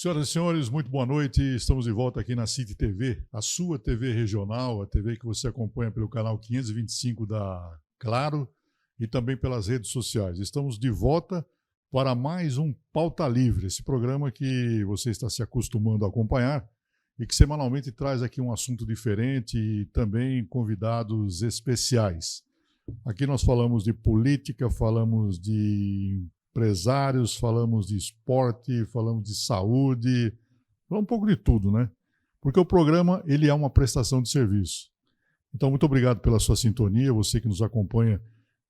Senhoras e senhores, muito boa noite. Estamos de volta aqui na City TV, a sua TV regional, a TV que você acompanha pelo canal 525 da Claro e também pelas redes sociais. Estamos de volta para mais um Pauta Livre, esse programa que você está se acostumando a acompanhar e que semanalmente traz aqui um assunto diferente e também convidados especiais. Aqui nós falamos de política, falamos de empresários, falamos de esporte, falamos de saúde, falamos um pouco de tudo, né? Porque o programa, ele é uma prestação de serviço. Então, muito obrigado pela sua sintonia, você que nos acompanha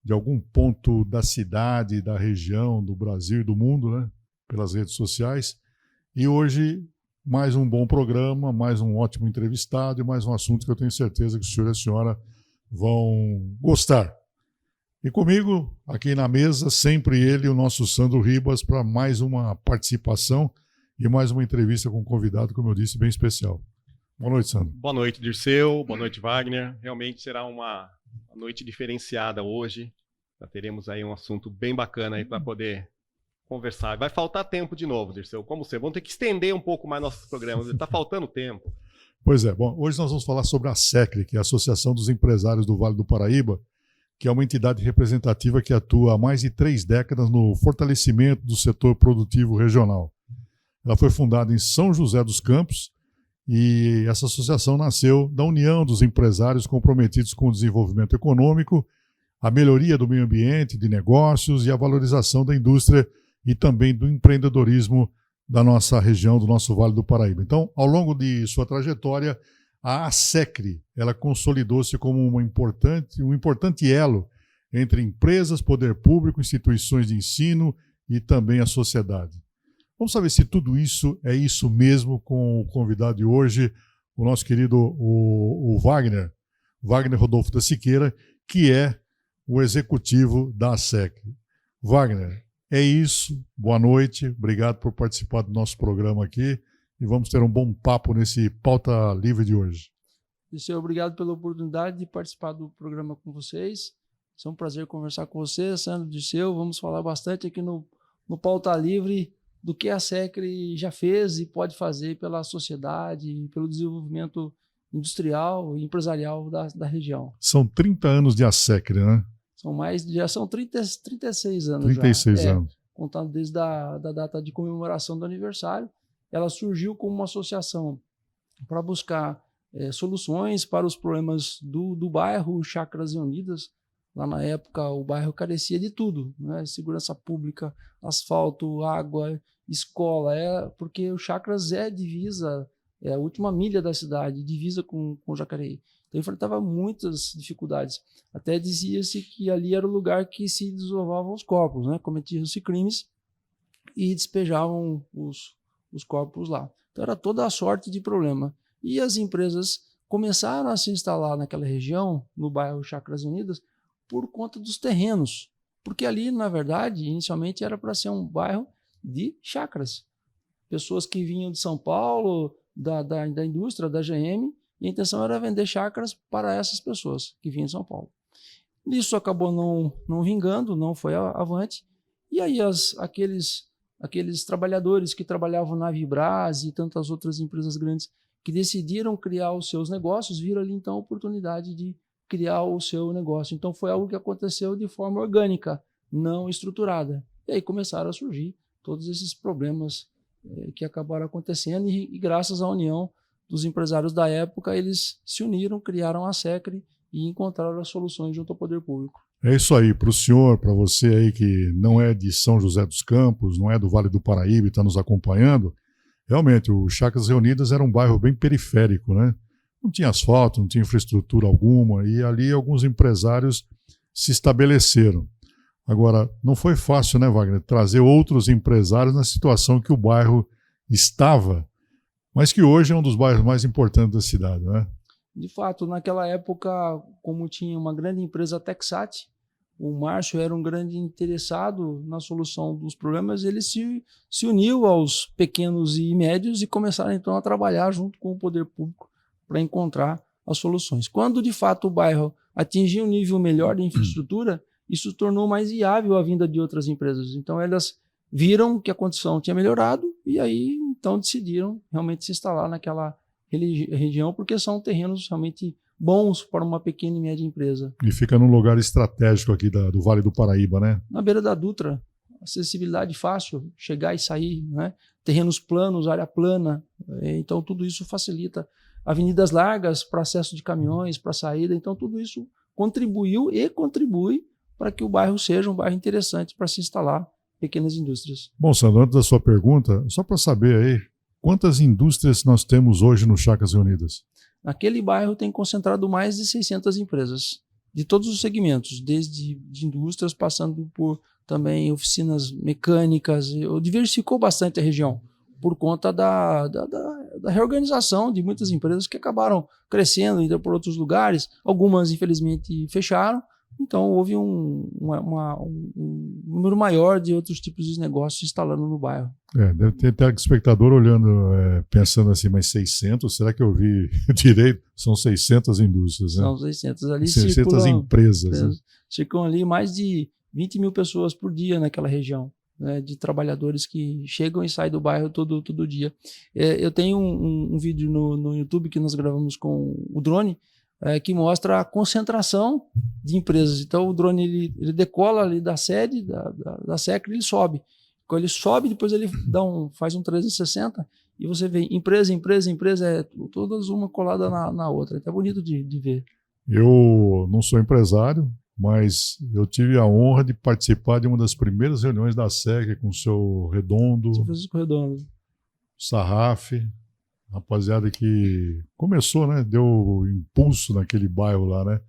de algum ponto da cidade, da região, do Brasil e do mundo, né? Pelas redes sociais. E hoje, mais um bom programa, mais um ótimo entrevistado e mais um assunto que eu tenho certeza que o senhor e a senhora vão gostar. E comigo, aqui na mesa, sempre ele, o nosso Sandro Ribas, para mais uma participação e mais uma entrevista com um convidado, como eu disse, bem especial. Boa noite, Sandro. Boa noite, Dirceu. Boa noite, Wagner. Realmente será uma noite diferenciada hoje. Já teremos aí um assunto bem bacana aí para poder conversar. Vai faltar tempo de novo, Dirceu. Como você? Vamos ter que estender um pouco mais nossos programas. Está faltando tempo. Pois é. Bom, hoje nós vamos falar sobre a SECRE, que é a Associação dos Empresários do Vale do Paraíba, que é uma entidade representativa que atua há mais de 3 décadas no fortalecimento do setor produtivo regional. Ela foi fundada em São José dos Campos e essa associação nasceu da união dos empresários comprometidos com o desenvolvimento econômico, a melhoria do meio ambiente, de negócios e a valorização da indústria e também do empreendedorismo da nossa região, do nosso Vale do Paraíba. Então, ao longo de sua trajetória, a SECRE, ela consolidou-se como um importante elo entre empresas, poder público, instituições de ensino e também a sociedade. Vamos saber se tudo isso é isso mesmo com o convidado de hoje, o nosso querido o Wagner Rodolfo da Siqueira, que é o executivo da SECRE. Wagner, é isso. Boa noite. Obrigado por participar do nosso programa aqui. E vamos ter um bom papo nesse Pauta Livre de hoje. Dirceu, obrigado pela oportunidade de participar do programa com vocês. É um prazer conversar com você, Sandro, Dirceu. Vamos falar bastante aqui no Pauta Livre do que a SECRE já fez e pode fazer pela sociedade, pelo desenvolvimento industrial e empresarial da região. São 30 anos de SECRE, né? Já são 36 anos. 36 anos. Contando desde a data de comemoração do aniversário. Ela surgiu como uma associação para buscar soluções para os problemas do bairro Chácaras Reunidas. Lá na época, o bairro carecia de tudo, né? Segurança pública, asfalto, água, escola, porque o Chácaras é divisa, é a última milha da cidade, divisa com Jacareí. Então, enfrentava muitas dificuldades. Até dizia-se que ali era o lugar que se desovavam os corpos, né? Cometiam-se crimes e despejavam os corpos lá. Então era toda a sorte de problema. E as empresas começaram a se instalar naquela região, no bairro Chácaras Unidas, por conta dos terrenos. Porque ali, na verdade, inicialmente era para ser um bairro de chácaras. Pessoas que vinham de São Paulo, da indústria, da GM, e a intenção era vender chácaras para essas pessoas que vinham de São Paulo. Isso acabou não vingando, não foi avante. E aí aqueles trabalhadores que trabalhavam na Vibras e tantas outras empresas grandes que decidiram criar os seus negócios, viram ali então a oportunidade de criar o seu negócio. Então foi algo que aconteceu de forma orgânica, não estruturada. E aí começaram a surgir todos esses problemas que acabaram acontecendo e graças à união dos empresários da época, eles se uniram, criaram a SECRE e encontraram as soluções junto ao poder público. É isso aí, para o senhor, para você aí que não é de São José dos Campos, não é do Vale do Paraíba e está nos acompanhando, realmente o Chácaras Reunidas era um bairro bem periférico, né? Não tinha asfalto, não tinha infraestrutura alguma e ali alguns empresários se estabeleceram. Agora, não foi fácil, né, Wagner, trazer outros empresários na situação que o bairro estava, mas que hoje é um dos bairros mais importantes da cidade, né? De fato, naquela época, como tinha uma grande empresa Texat, o Márcio era um grande interessado na solução dos problemas, ele se uniu aos pequenos e médios e começaram então a trabalhar junto com o poder público para encontrar as soluções. Quando de fato o bairro atingiu um nível melhor de infraestrutura, isso tornou mais viável a vinda de outras empresas. Então elas viram que a condição tinha melhorado e aí então decidiram realmente se instalar naquela região, porque são terrenos realmente bons para uma pequena e média empresa. E fica num lugar estratégico aqui do Vale do Paraíba, né? Na beira da Dutra, acessibilidade fácil, chegar e sair, né? Terrenos planos, área plana, então tudo isso facilita. Avenidas largas para acesso de caminhões, para saída, então tudo isso contribuiu e contribui para que o bairro seja um bairro interessante para se instalar pequenas indústrias. Bom, Sandro, antes da sua pergunta, só para saber aí, quantas indústrias nós temos hoje no Chácaras Reunidas? Naquele bairro tem concentrado mais de 600 empresas, de todos os segmentos, desde de indústrias, passando por também oficinas mecânicas. Diversificou bastante a região, por conta da reorganização de muitas empresas que acabaram crescendo, indo por outros lugares. Algumas, infelizmente, fecharam. Então, houve um número maior de outros tipos de negócios se instalando no bairro. Deve ter até espectador olhando, pensando assim, mas 600? Será que eu vi direito? São 600 indústrias, né? São 600. Ali 600 empresas. Né? Circulam ali mais de 20 mil pessoas por dia naquela região, né, de trabalhadores que chegam e saem do bairro todo dia. Eu tenho um vídeo no YouTube que nós gravamos com o drone, que mostra a concentração de empresas. Então, o drone ele decola ali da sede da SECRA e ele sobe. Quando ele sobe, depois ele faz um 360 e você vê empresa, todas uma colada na outra. Então, é bonito de ver. Eu não sou empresário, mas eu tive a honra de participar de uma das primeiras reuniões da SECRA com o seu Redondo, São Francisco Redondo, Sarraf, rapaziada que começou, né? Deu impulso naquele bairro lá, né?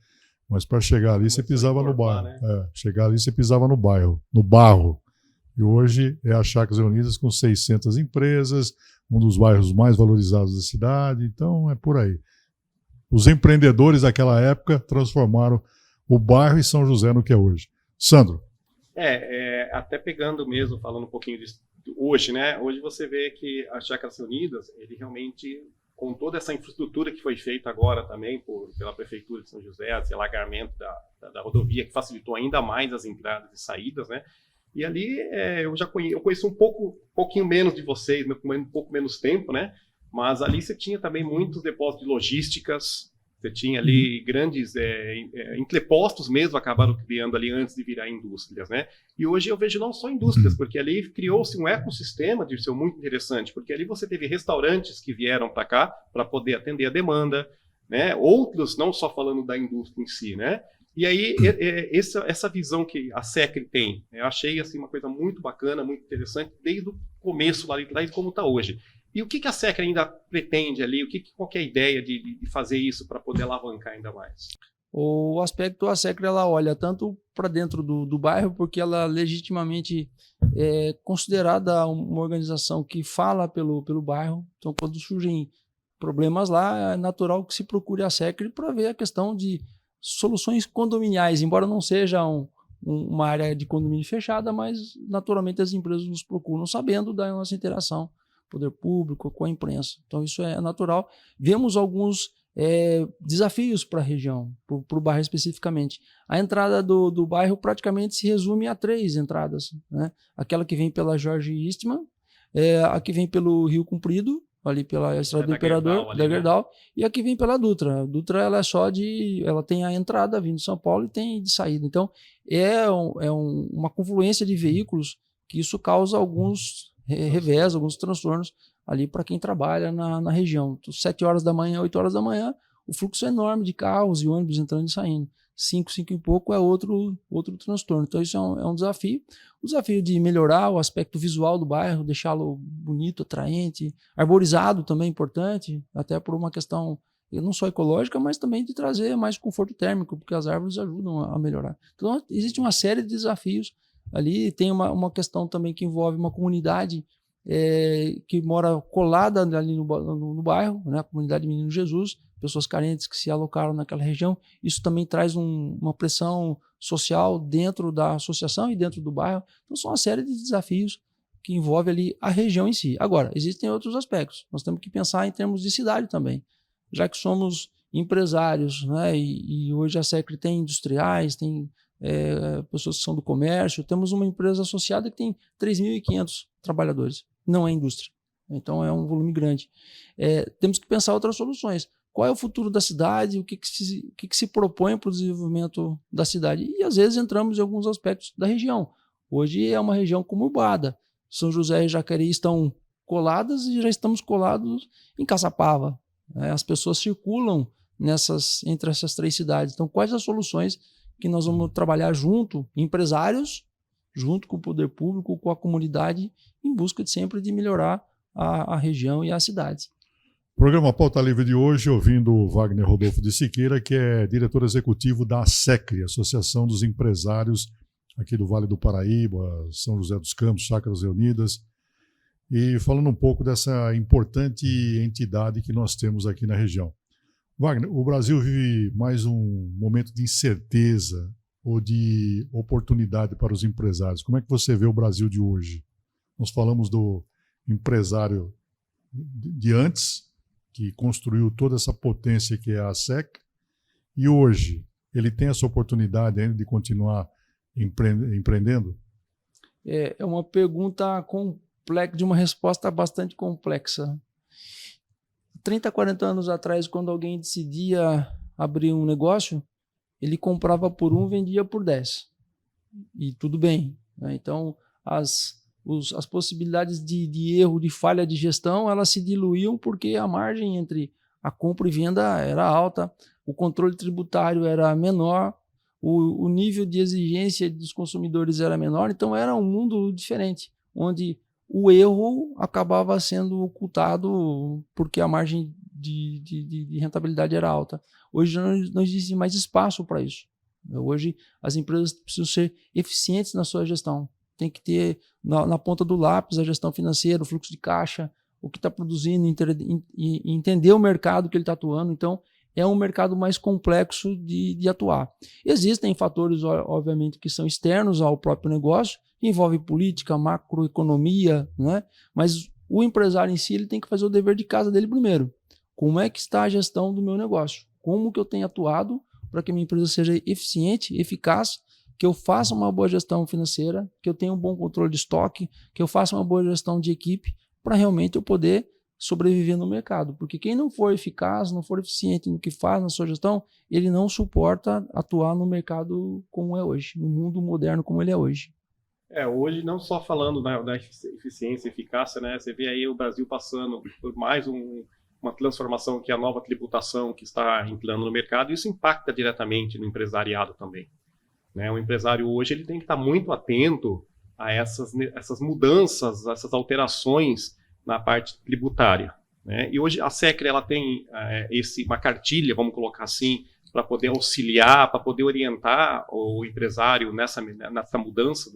Mas para chegar ali você pisava no bairro. Né? Chegar ali você pisava no bairro, no barro. E hoje é a Chácaras Reunidas com 600 empresas, um dos bairros mais valorizados da cidade. Então é por aí. Os empreendedores daquela época transformaram o bairro e São José no que é hoje. Sandro. Até pegando mesmo, falando um pouquinho disso, hoje, né? Hoje você vê que a Chácaras Reunidas, ele realmente, com toda essa infraestrutura que foi feita agora também pela Prefeitura de São José, esse alargamento da rodovia, que facilitou ainda mais as entradas e saídas, né? E ali eu conheço um pouquinho menos de vocês, um pouco menos tempo, né? Mas ali você tinha também muitos depósitos de logísticas, você tinha ali grandes entrepostos mesmo, acabaram criando ali antes de virar indústrias, né? E hoje eu vejo não só indústrias, porque ali criou-se um ecossistema de ser muito interessante, porque ali você teve restaurantes que vieram para cá para poder atender a demanda, né? Outros não só falando da indústria em si, né? E aí essa visão que a SECRA tem, eu achei assim uma coisa muito bacana, muito interessante, desde o começo lá de trás, como está hoje. E o que a SECRA ainda pretende ali? Qual que é a ideia de fazer isso para poder alavancar ainda mais? O aspecto, a SECRA ela olha tanto para dentro do bairro, porque ela legitimamente é considerada uma organização que fala pelo bairro. Então, quando surgem problemas lá, é natural que se procure a SECRA para ver a questão de soluções condominiais, embora não seja uma área de condomínio fechada, mas naturalmente as empresas nos procuram sabendo da nossa interação poder público, com a imprensa. Então, isso é natural. Vemos alguns desafios para a região, para o bairro especificamente. A entrada do bairro praticamente se resume a 3 entradas, né? Aquela que vem pela Jorge Eastman, a que vem pelo Rio Comprido, ali pela Estrada do Imperador, da Gerdau, né? E a que vem pela Dutra. A Dutra ela ela tem a entrada vindo de São Paulo e tem de saída. Então, uma confluência de veículos que isso causa alguns revés, alguns transtornos ali para quem trabalha na região. Então, 7 horas da manhã, 8 horas da manhã, o fluxo é enorme de carros e ônibus entrando e saindo. 5 e pouco é outro transtorno. Então isso é um desafio. O desafio de melhorar o aspecto visual do bairro, deixá-lo bonito, atraente, arborizado também é importante, até por uma questão não só ecológica, mas também de trazer mais conforto térmico, porque as árvores ajudam a melhorar. Então existe uma série de desafios ali. Tem uma questão também que envolve uma comunidade que mora colada ali no bairro, né? A comunidade Menino Jesus, pessoas carentes que se alocaram naquela região. Isso também traz uma pressão social dentro da associação e dentro do bairro. Então são uma série de desafios que envolve ali a região em si. Agora, existem outros aspectos. Nós temos que pensar em termos de cidade também, já que somos empresários, né? E hoje a SECRA tem industriais, tem pessoas que são do comércio. Temos uma empresa associada que tem 3.500 trabalhadores. Não é indústria. Então é um volume grande. Temos que pensar outras soluções. Qual é o futuro da cidade? O que se propõe para o desenvolvimento da cidade? E às vezes entramos em alguns aspectos da região. Hoje é uma região conurbada. São José e Jacareí estão coladas e já estamos colados em Caçapava. As pessoas circulam entre essas 3 cidades. Então, quais as soluções que nós vamos trabalhar junto, empresários, junto com o poder público, com a comunidade, em busca sempre de melhorar a região e as cidades. Programa Pauta Livre de hoje, ouvindo o Wagner Rodolfo de Siqueira, que é diretor executivo da ASECRE, Associação dos Empresários aqui do Vale do Paraíba, São José dos Campos, Chácaras Reunidas, e falando um pouco dessa importante entidade que nós temos aqui na região. Wagner, o Brasil vive mais um momento de incerteza ou de oportunidade para os empresários. Como é que você vê o Brasil de hoje? Nós falamos do empresário de antes, que construiu toda essa potência que é a SEC, e hoje ele tem essa oportunidade ainda de continuar empreendendo? É uma pergunta complexa, de uma resposta bastante complexa. 30, 40 anos atrás, quando alguém decidia abrir um negócio, ele comprava por 1, vendia por 10. E tudo bem, né? Então, as possibilidades de erro, de falha de gestão, elas se diluíam porque a margem entre a compra e venda era alta, o controle tributário era menor, o nível de exigência dos consumidores era menor, então era um mundo diferente, onde o erro acabava sendo ocultado porque a margem de rentabilidade era alta. Hoje não existe mais espaço para isso. Hoje as empresas precisam ser eficientes na sua gestão. Tem que ter na ponta do lápis a gestão financeira, o fluxo de caixa, o que está produzindo, e entender o mercado que ele está atuando. Então, é um mercado mais complexo de atuar. Existem fatores, obviamente, que são externos ao próprio negócio, que envolvem política, macroeconomia, né? Mas o empresário em si ele tem que fazer o dever de casa dele primeiro. Como é que está a gestão do meu negócio? Como que eu tenho atuado para que a minha empresa seja eficiente, eficaz, que eu faça uma boa gestão financeira, que eu tenha um bom controle de estoque, que eu faça uma boa gestão de equipe, para realmente eu poder sobreviver no mercado. Porque quem não for eficaz, não for eficiente no que faz na sua gestão, ele não suporta atuar no mercado como é hoje, no mundo moderno como ele é hoje. Hoje não só falando da eficiência e eficácia, né? Você vê aí o Brasil passando por mais uma transformação, que é a nova tributação que está entrando no mercado, e isso impacta diretamente no empresariado também. Né? O empresário hoje ele tem que estar muito atento a essas mudanças, essas alterações na parte tributária. Né? E hoje a SECRE ela tem uma cartilha, vamos colocar assim, para poder auxiliar, para poder orientar o empresário nessa mudança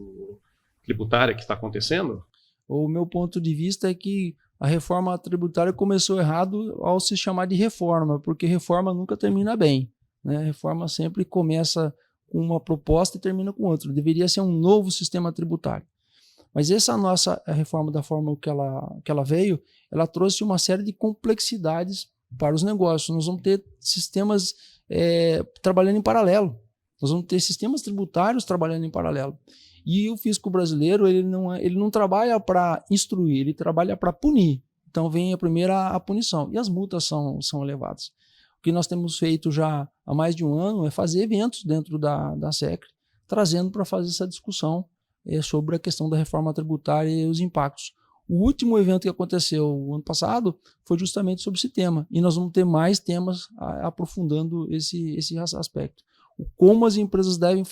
tributária que está acontecendo? O meu ponto de vista é que a reforma tributária começou errado ao se chamar de reforma, porque reforma nunca termina bem. Né? A reforma sempre começa com uma proposta e termina com outra. Deveria ser um novo sistema tributário. Mas essa nossa reforma, da forma que ela veio, ela trouxe uma série de complexidades para os negócios. Nós vamos ter sistemas trabalhando em paralelo. Nós vamos ter sistemas tributários trabalhando em paralelo. E o fisco brasileiro ele não trabalha para instruir, ele trabalha para punir. Então vem a primeira a punição. E as multas são elevadas. O que nós temos feito já há mais de um ano é fazer eventos dentro da SECRE, trazendo para fazer essa discussão sobre a questão da reforma tributária e os impactos. O último evento que aconteceu ano passado foi justamente sobre esse tema. E nós vamos ter mais temas aprofundando esse aspecto. Como as empresas devem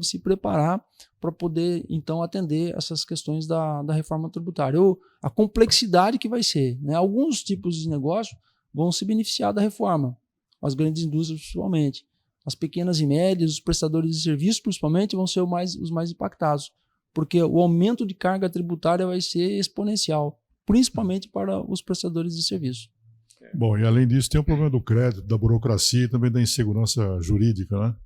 se preparar para poder, então, atender essas questões da reforma tributária. Ou a complexidade que vai ser. Né? Alguns tipos de negócio vão se beneficiar da reforma. As grandes indústrias, principalmente. As pequenas e médias, os prestadores de serviços, principalmente, vão ser os mais impactados. Porque o aumento de carga tributária vai ser exponencial, principalmente para os prestadores de serviço. Bom, e além disso, tem o problema do crédito, da burocracia e também da insegurança jurídica, né?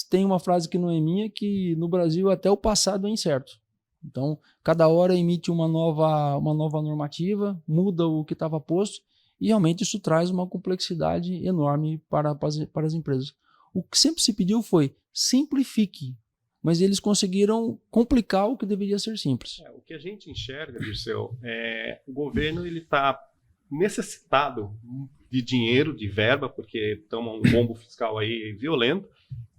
Tem uma frase que não é minha, que no Brasil até o passado é incerto. Então, cada hora emite uma nova normativa, muda o que estava posto, e realmente isso traz uma complexidade enorme para as empresas. O que sempre se pediu foi simplifique. mas eles conseguiram complicar o que deveria ser simples. O que a gente enxerga, Dirceu, o governo está necessitado de dinheiro, de verba, porque toma um rombo fiscal aí violento,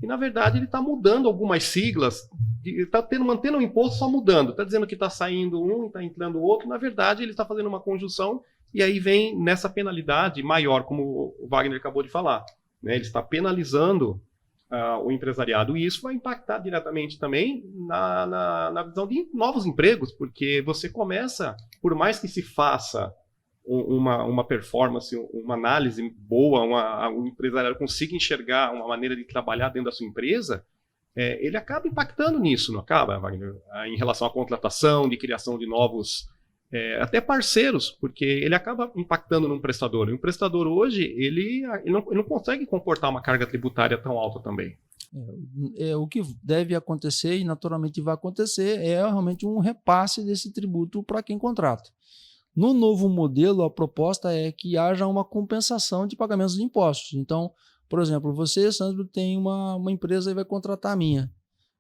e na verdade ele está mudando algumas siglas, está mantendo o imposto só mudando, está dizendo que está saindo um e está entrando o outro, na verdade ele está fazendo uma conjunção, e aí vem nessa penalidade maior, como o Wagner acabou de falar, né? Ele está penalizando o empresariado, e isso vai impactar diretamente também na visão de novos empregos, porque você começa, por mais que se faça uma performance, uma análise boa, um empresariado consiga enxergar uma maneira de trabalhar dentro da sua empresa, ele acaba impactando nisso, não acaba, Wagner? Em relação à contratação, de criação de novos, até parceiros, porque ele acaba impactando num prestador. E um prestador hoje, ele não consegue comportar uma carga tributária tão alta também. O que deve acontecer, e naturalmente vai acontecer, é realmente um repasse desse tributo para quem contrata. No novo modelo, a proposta é que haja uma compensação de pagamentos de impostos. Então, por exemplo, você, Sandro, tem uma empresa e vai contratar a minha.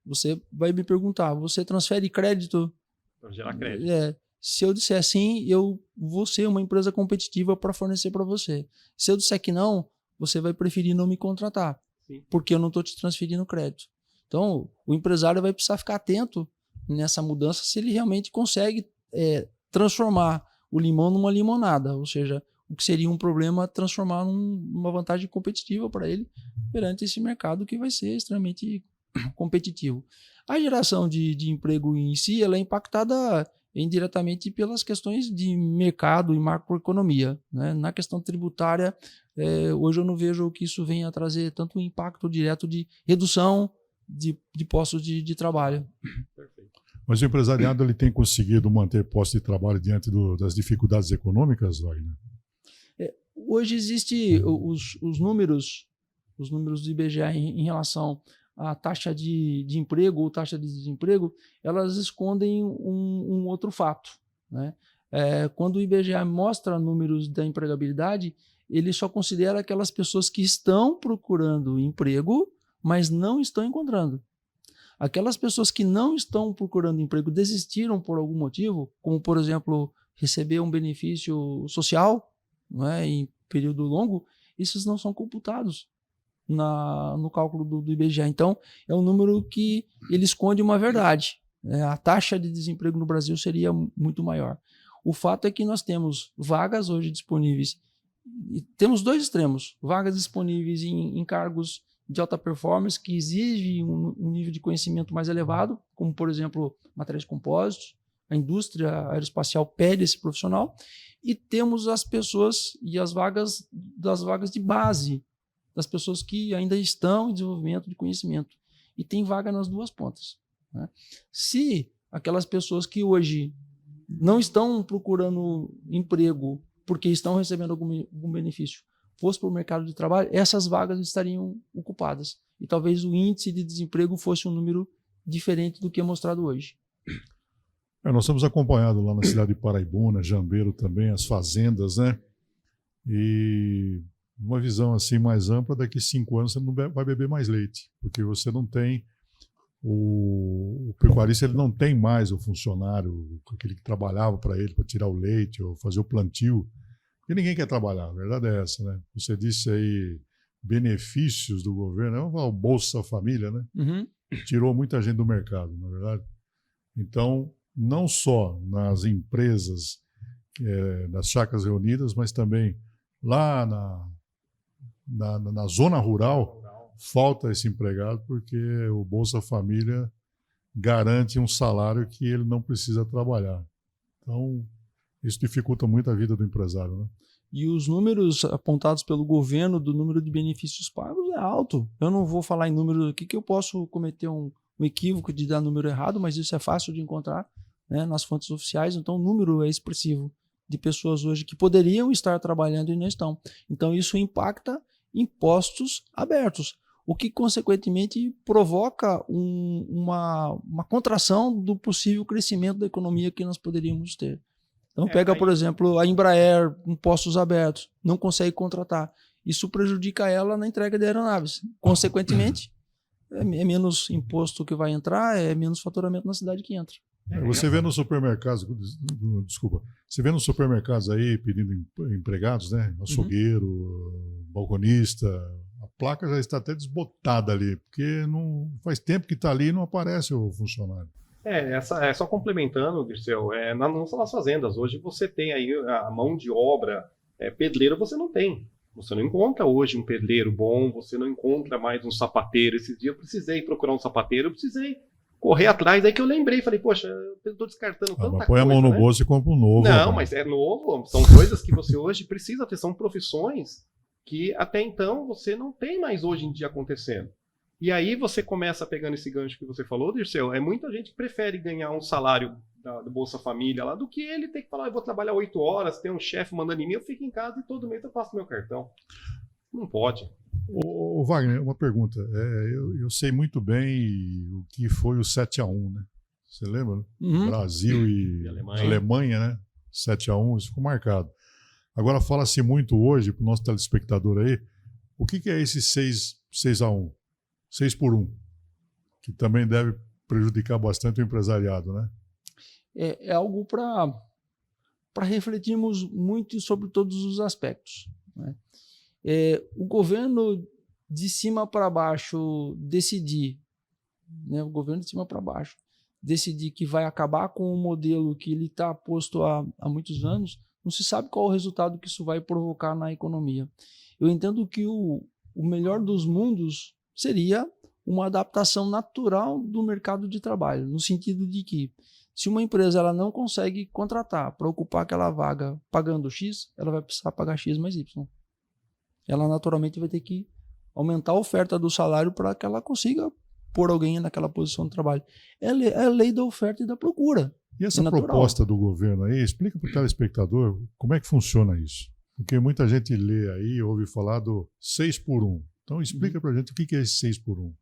Você vai me perguntar, você transfere crédito? Para gerar crédito. Se eu disser sim, eu vou ser uma empresa competitiva para fornecer para você. Se eu disser que não, você vai preferir não me contratar, sim, porque eu não estou te transferindo crédito. Então, o empresário vai precisar ficar atento nessa mudança se ele realmente consegue transformar o limão numa limonada, ou seja, o que seria um problema transformar numa vantagem competitiva para ele perante esse mercado que vai ser extremamente competitivo. A geração de emprego em si, ela é impactada indiretamente pelas questões de mercado e macroeconomia, né? Na questão tributária, hoje eu não vejo que isso venha a trazer tanto impacto direto de redução de postos de trabalho. Perfeito. Mas o empresariado ele tem conseguido manter postos de trabalho diante das dificuldades econômicas, Wagner? Hoje existem os números do IBGE em relação a taxa de emprego ou taxa de desemprego, elas escondem um outro fato, né? Quando o IBGE mostra números da empregabilidade, ele só considera aquelas pessoas que estão procurando emprego, mas não estão encontrando. Aquelas pessoas que não estão procurando emprego, desistiram por algum motivo, como, por exemplo, receber um benefício social, não é, em período longo, esses não são computados no cálculo do IBGE. Então, é um número que ele esconde uma verdade. A taxa de desemprego no Brasil seria muito maior. O fato é que nós temos vagas hoje disponíveis, e temos dois extremos, vagas disponíveis em cargos de alta performance que exigem um nível de conhecimento mais elevado, como, por exemplo, materiais compósitos. A indústria aeroespacial pede esse profissional, e temos as pessoas e as vagas de base, das pessoas que ainda estão em desenvolvimento de conhecimento. E tem vaga nas duas pontas, né? Se aquelas pessoas que hoje não estão procurando emprego porque estão recebendo algum benefício fosse para o mercado de trabalho, essas vagas estariam ocupadas. E talvez o índice de desemprego fosse um número diferente do que é mostrado hoje. Nós estamos acompanhados lá na cidade de Paraibuna, Jambeiro também, as fazendas, né? E uma visão assim mais ampla, daqui 5 anos você não vai beber mais leite, porque você não tem o pecuarista, ele não tem mais o funcionário, aquele que trabalhava para ele, para tirar o leite ou fazer o plantio, porque ninguém quer trabalhar, a verdade é essa, né? Você disse aí benefícios do governo, vamos falar o Bolsa Família, né? Uhum. Tirou muita gente do mercado, na verdade. Então, não só nas empresas, nas Chacras Reunidas, mas também lá na zona rural, falta esse empregado, porque o Bolsa Família garante um salário que ele não precisa trabalhar. Então, isso dificulta muito a vida do empresário, né? E os números apontados pelo governo do número de benefícios pagos é alto. Eu não vou falar em número aqui, que eu posso cometer um equívoco de dar número errado, mas isso é fácil de encontrar, né, nas fontes oficiais. Então, o número é expressivo de pessoas hoje que poderiam estar trabalhando e não estão. Então, isso impacta em postos abertos, o que, consequentemente, provoca uma contração do possível crescimento da economia que nós poderíamos ter. Então, pega, por exemplo, a Embraer com postos abertos, não consegue contratar. Isso prejudica ela na entrega de aeronaves. Consequentemente, é menos imposto que vai entrar, é menos faturamento na cidade que entra. Você vê nos supermercados, desculpa, você vê nos supermercados aí pedindo empregados, né? Açougueiro, balconista, a placa já está até desbotada ali, porque não faz tempo que está ali e não aparece o funcionário. Só complementando, Dirceu, nas fazendas, hoje você tem aí a mão de obra, pedreiro você não tem. Você não encontra hoje um pedreiro bom, você não encontra mais um sapateiro. Esse dia eu precisei procurar um sapateiro, eu precisei correr atrás, aí que eu lembrei, falei, poxa, eu estou descartando tanta coisa. Põe a mão no bolso e compra um novo. Não, mas é novo, são coisas que você hoje precisa ter, são profissões que até então você não tem mais hoje em dia acontecendo. E aí você começa pegando esse gancho que você falou, Dirceu, muita gente que prefere ganhar um salário do Bolsa Família lá, do que ele ter que falar, eu vou trabalhar 8 horas, tem um chefe mandando em mim, eu fico em casa e todo mês eu passo meu cartão. Não pode. Ô Wagner, uma pergunta. Eu sei muito bem o que foi o 7-1, né? Você lembra? Brasil e Alemanha, né? 7-1, isso ficou marcado. Agora fala-se muito hoje, para o nosso telespectador aí, o que é esse 6-1? 6-1, que também deve prejudicar bastante o empresariado, né? É algo para refletirmos muito sobre todos os aspectos, né? O governo de cima para baixo decidir, né? O governo de cima para baixo decidir que vai acabar com o modelo que ele está posto há muitos anos, não se sabe qual o resultado que isso vai provocar na economia. Eu entendo que o melhor dos mundos seria uma adaptação natural do mercado de trabalho, no sentido de que se uma empresa ela não consegue contratar para ocupar aquela vaga pagando X, ela vai precisar pagar X mais Y. Ela naturalmente vai ter que aumentar a oferta do salário para que ela consiga pôr alguém naquela posição de trabalho. É a lei da oferta e da procura. E essa proposta do governo aí, explica para o telespectador como é que funciona isso. Porque muita gente lê aí, ouve falar do 6-1. Então explica para a gente o que é esse 6-1.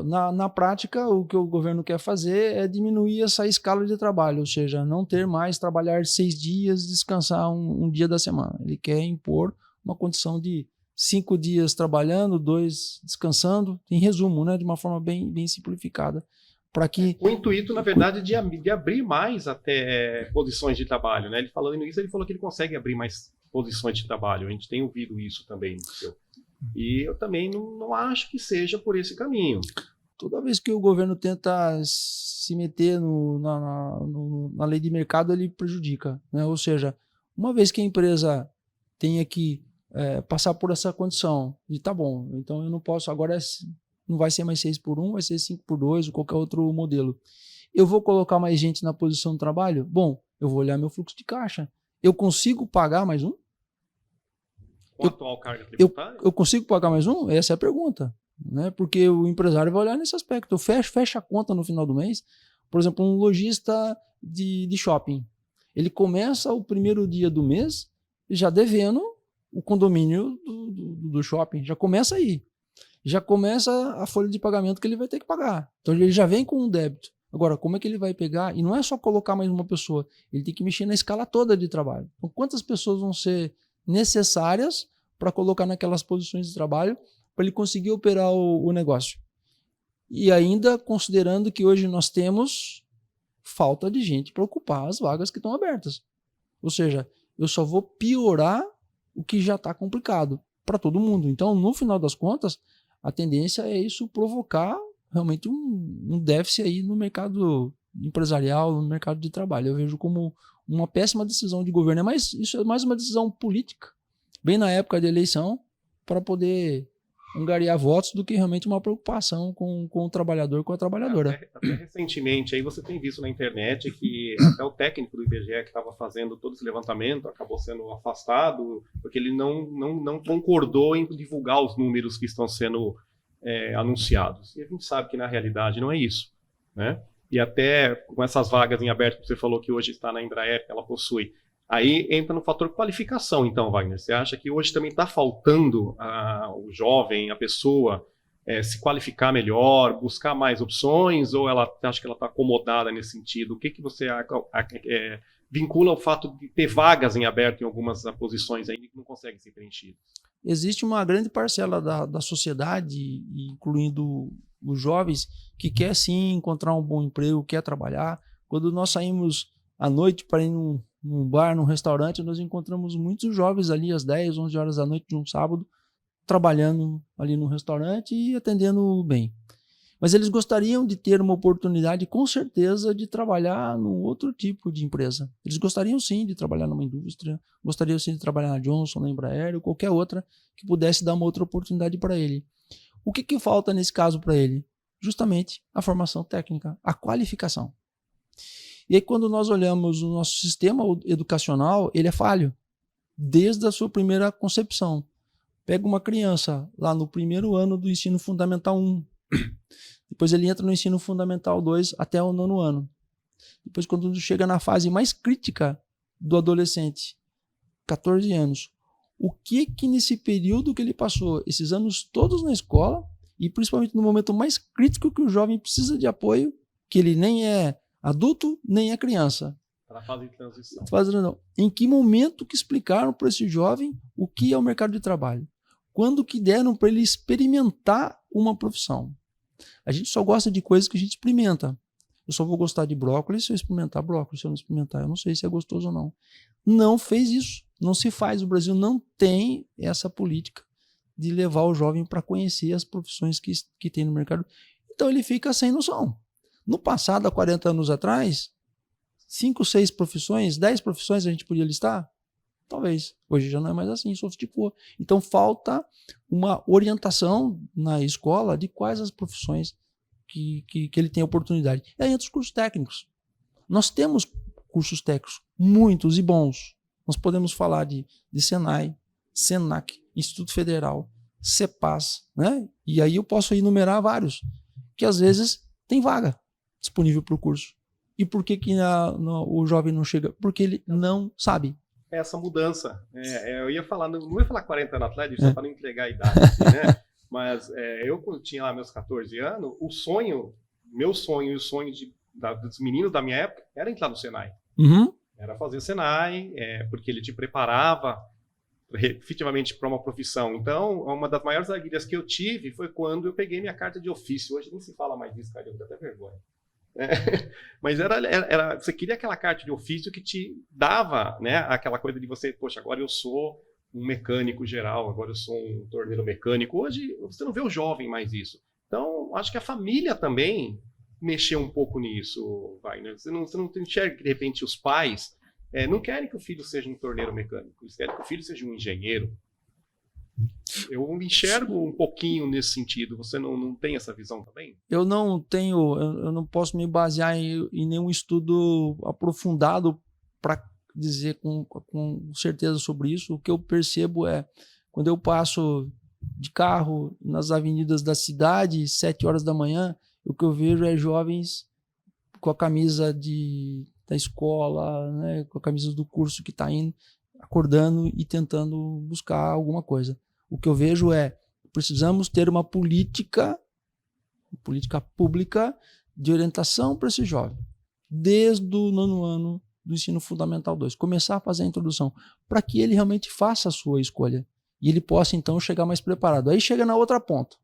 Na prática, o que o governo quer fazer é diminuir essa escala de trabalho, ou seja, não ter mais trabalhar 6 dias, descansar um dia da semana. Ele quer impor uma condição de 5 dias trabalhando, 2 descansando, em resumo, né, de uma forma bem simplificada. Que... O intuito, na verdade, de abrir mais até posições de trabalho, né? Ele falando isso, ele falou que ele consegue abrir mais posições de trabalho. A gente tem ouvido isso também. E eu também não acho que seja por esse caminho. Toda vez que o governo tenta se meter na lei de mercado, ele prejudica, né? Ou seja, uma vez que a empresa tenha que passar por essa condição de tá bom, então eu não posso, agora não vai ser mais 6-1, vai ser 5-2 ou qualquer outro modelo. Eu vou colocar mais gente na posição de trabalho? Bom, eu vou olhar meu fluxo de caixa. Eu consigo pagar mais um? Com a atual carga tributária? Eu consigo pagar mais um? Essa é a pergunta, né? Porque o empresário vai olhar nesse aspecto. Eu fecha a conta no final do mês. Por exemplo, um lojista de shopping. Ele começa o primeiro dia do mês já devendo o condomínio do shopping. Já começa aí. Já começa a folha de pagamento que ele vai ter que pagar. Então ele já vem com um débito. Agora, como é que ele vai pegar? E não é só colocar mais uma pessoa. Ele tem que mexer na escala toda de trabalho. Então, quantas pessoas vão ser necessárias para colocar naquelas posições de trabalho para ele conseguir operar o negócio? E ainda considerando que hoje nós temos falta de gente para ocupar as vagas que estão abertas. Ou seja, eu só vou piorar o que já está complicado para todo mundo. Então, no final das contas, a tendência é isso provocar realmente um déficit aí no mercado empresarial, no mercado de trabalho. Eu vejo como uma péssima decisão de governo. Isso é mais uma decisão política, bem na época da eleição, para poder angariar votos do que realmente uma preocupação com o trabalhador, com a trabalhadora. Até recentemente, aí você tem visto na internet que até o técnico do IBGE que estava fazendo todo esse levantamento acabou sendo afastado, porque ele não concordou em divulgar os números que estão sendo anunciados. E a gente sabe que na realidade não é isso, né? E até com essas vagas em aberto que você falou que hoje está na Embraer, que ela possui, aí entra no fator qualificação, então, Wagner. Você acha que hoje também está faltando o jovem, a pessoa, se qualificar melhor, buscar mais opções, ou ela acha que ela está acomodada nesse sentido? O que você vincula ao fato de ter vagas em aberto em algumas posições ainda que não conseguem ser preenchidas? Existe uma grande parcela da sociedade, incluindo os jovens que quer sim encontrar um bom emprego, quer trabalhar. Quando nós saímos à noite para ir num bar, num restaurante, nós encontramos muitos jovens ali às 10, 11 horas da noite de um sábado, trabalhando ali no restaurante e atendendo bem. Mas eles gostariam de ter uma oportunidade, com certeza, de trabalhar num outro tipo de empresa. Eles gostariam sim de trabalhar numa indústria, gostariam sim de trabalhar na Johnson, na Embraer, ou qualquer outra que pudesse dar uma outra oportunidade para ele. O que falta nesse caso para ele? Justamente a formação técnica, a qualificação. E aí, quando nós olhamos o nosso sistema educacional, ele é falho, desde a sua primeira concepção. Pega uma criança lá no primeiro ano do ensino fundamental 1, depois ele entra no ensino fundamental 2 até o 9º ano. Depois, quando chega na fase mais crítica do adolescente, 14 anos, o que nesse período que ele passou, esses anos todos na escola, e principalmente no momento mais crítico que o jovem precisa de apoio, que ele nem é adulto, nem é criança. Para a fase de transição. Em que momento que explicaram para esse jovem o que é o mercado de trabalho? Quando que deram para ele experimentar uma profissão? A gente só gosta de coisas que a gente experimenta. Eu só vou gostar de brócolis se eu experimentar brócolis. Se eu não experimentar, eu não sei se é gostoso ou não. Não fez isso. Não se faz. O Brasil não tem essa política de levar o jovem para conhecer as profissões que tem no mercado. Então ele fica sem noção. No passado, há 40 anos atrás, 5, 6 profissões, 10 profissões a gente podia listar? Talvez. Hoje já não é mais assim, sofisticou. Então falta uma orientação na escola de quais as profissões que ele tem oportunidade. E aí entra os cursos técnicos. Nós temos cursos técnicos, muitos e bons. Nós podemos falar de Senai, Senac, Instituto Federal, CEPAS, né? E aí eu posso enumerar vários, que às vezes tem vaga disponível para o curso. E por que o jovem não chega? Porque ele não sabe. Essa mudança. Eu ia falar, não ia falar 40 anos atrás, só para não entregar a idade, assim, né? Mas eu, quando tinha lá meus 14 anos, meu sonho e o sonho dos meninos da minha época era entrar no Senai. Uhum. Era fazer Senai, porque ele te preparava efetivamente para uma profissão. Então, uma das maiores alegrias que eu tive foi quando eu peguei minha carta de ofício. Hoje nem se fala mais disso, cara, eu dou até vergonha. Mas você queria aquela carta de ofício que te dava, né, aquela coisa de você, poxa, agora eu sou um mecânico geral, agora eu sou um torneiro mecânico. Hoje você não vê o jovem mais isso. Então, acho que a família também mexeu um pouco nisso, Wagner. Você não enxerga que, de repente, os pais não querem que o filho seja um torneiro mecânico, eles querem que o filho seja um engenheiro. Eu me enxergo um pouquinho nesse sentido. Você não tem essa visão também? Eu não tenho, eu não posso me basear em nenhum estudo aprofundado para dizer com certeza sobre isso. O que eu percebo é, quando eu passo de carro nas avenidas da cidade, 7 horas da manhã, o que eu vejo é jovens com a camisa da escola, né, com a camisa do curso que está indo, acordando e tentando buscar alguma coisa. O que eu vejo é, precisamos ter uma política pública de orientação para esse jovem, desde o 9º ano do ensino fundamental 2, começar a fazer a introdução, para que ele realmente faça a sua escolha e ele possa então chegar mais preparado. Aí chega na outra ponta,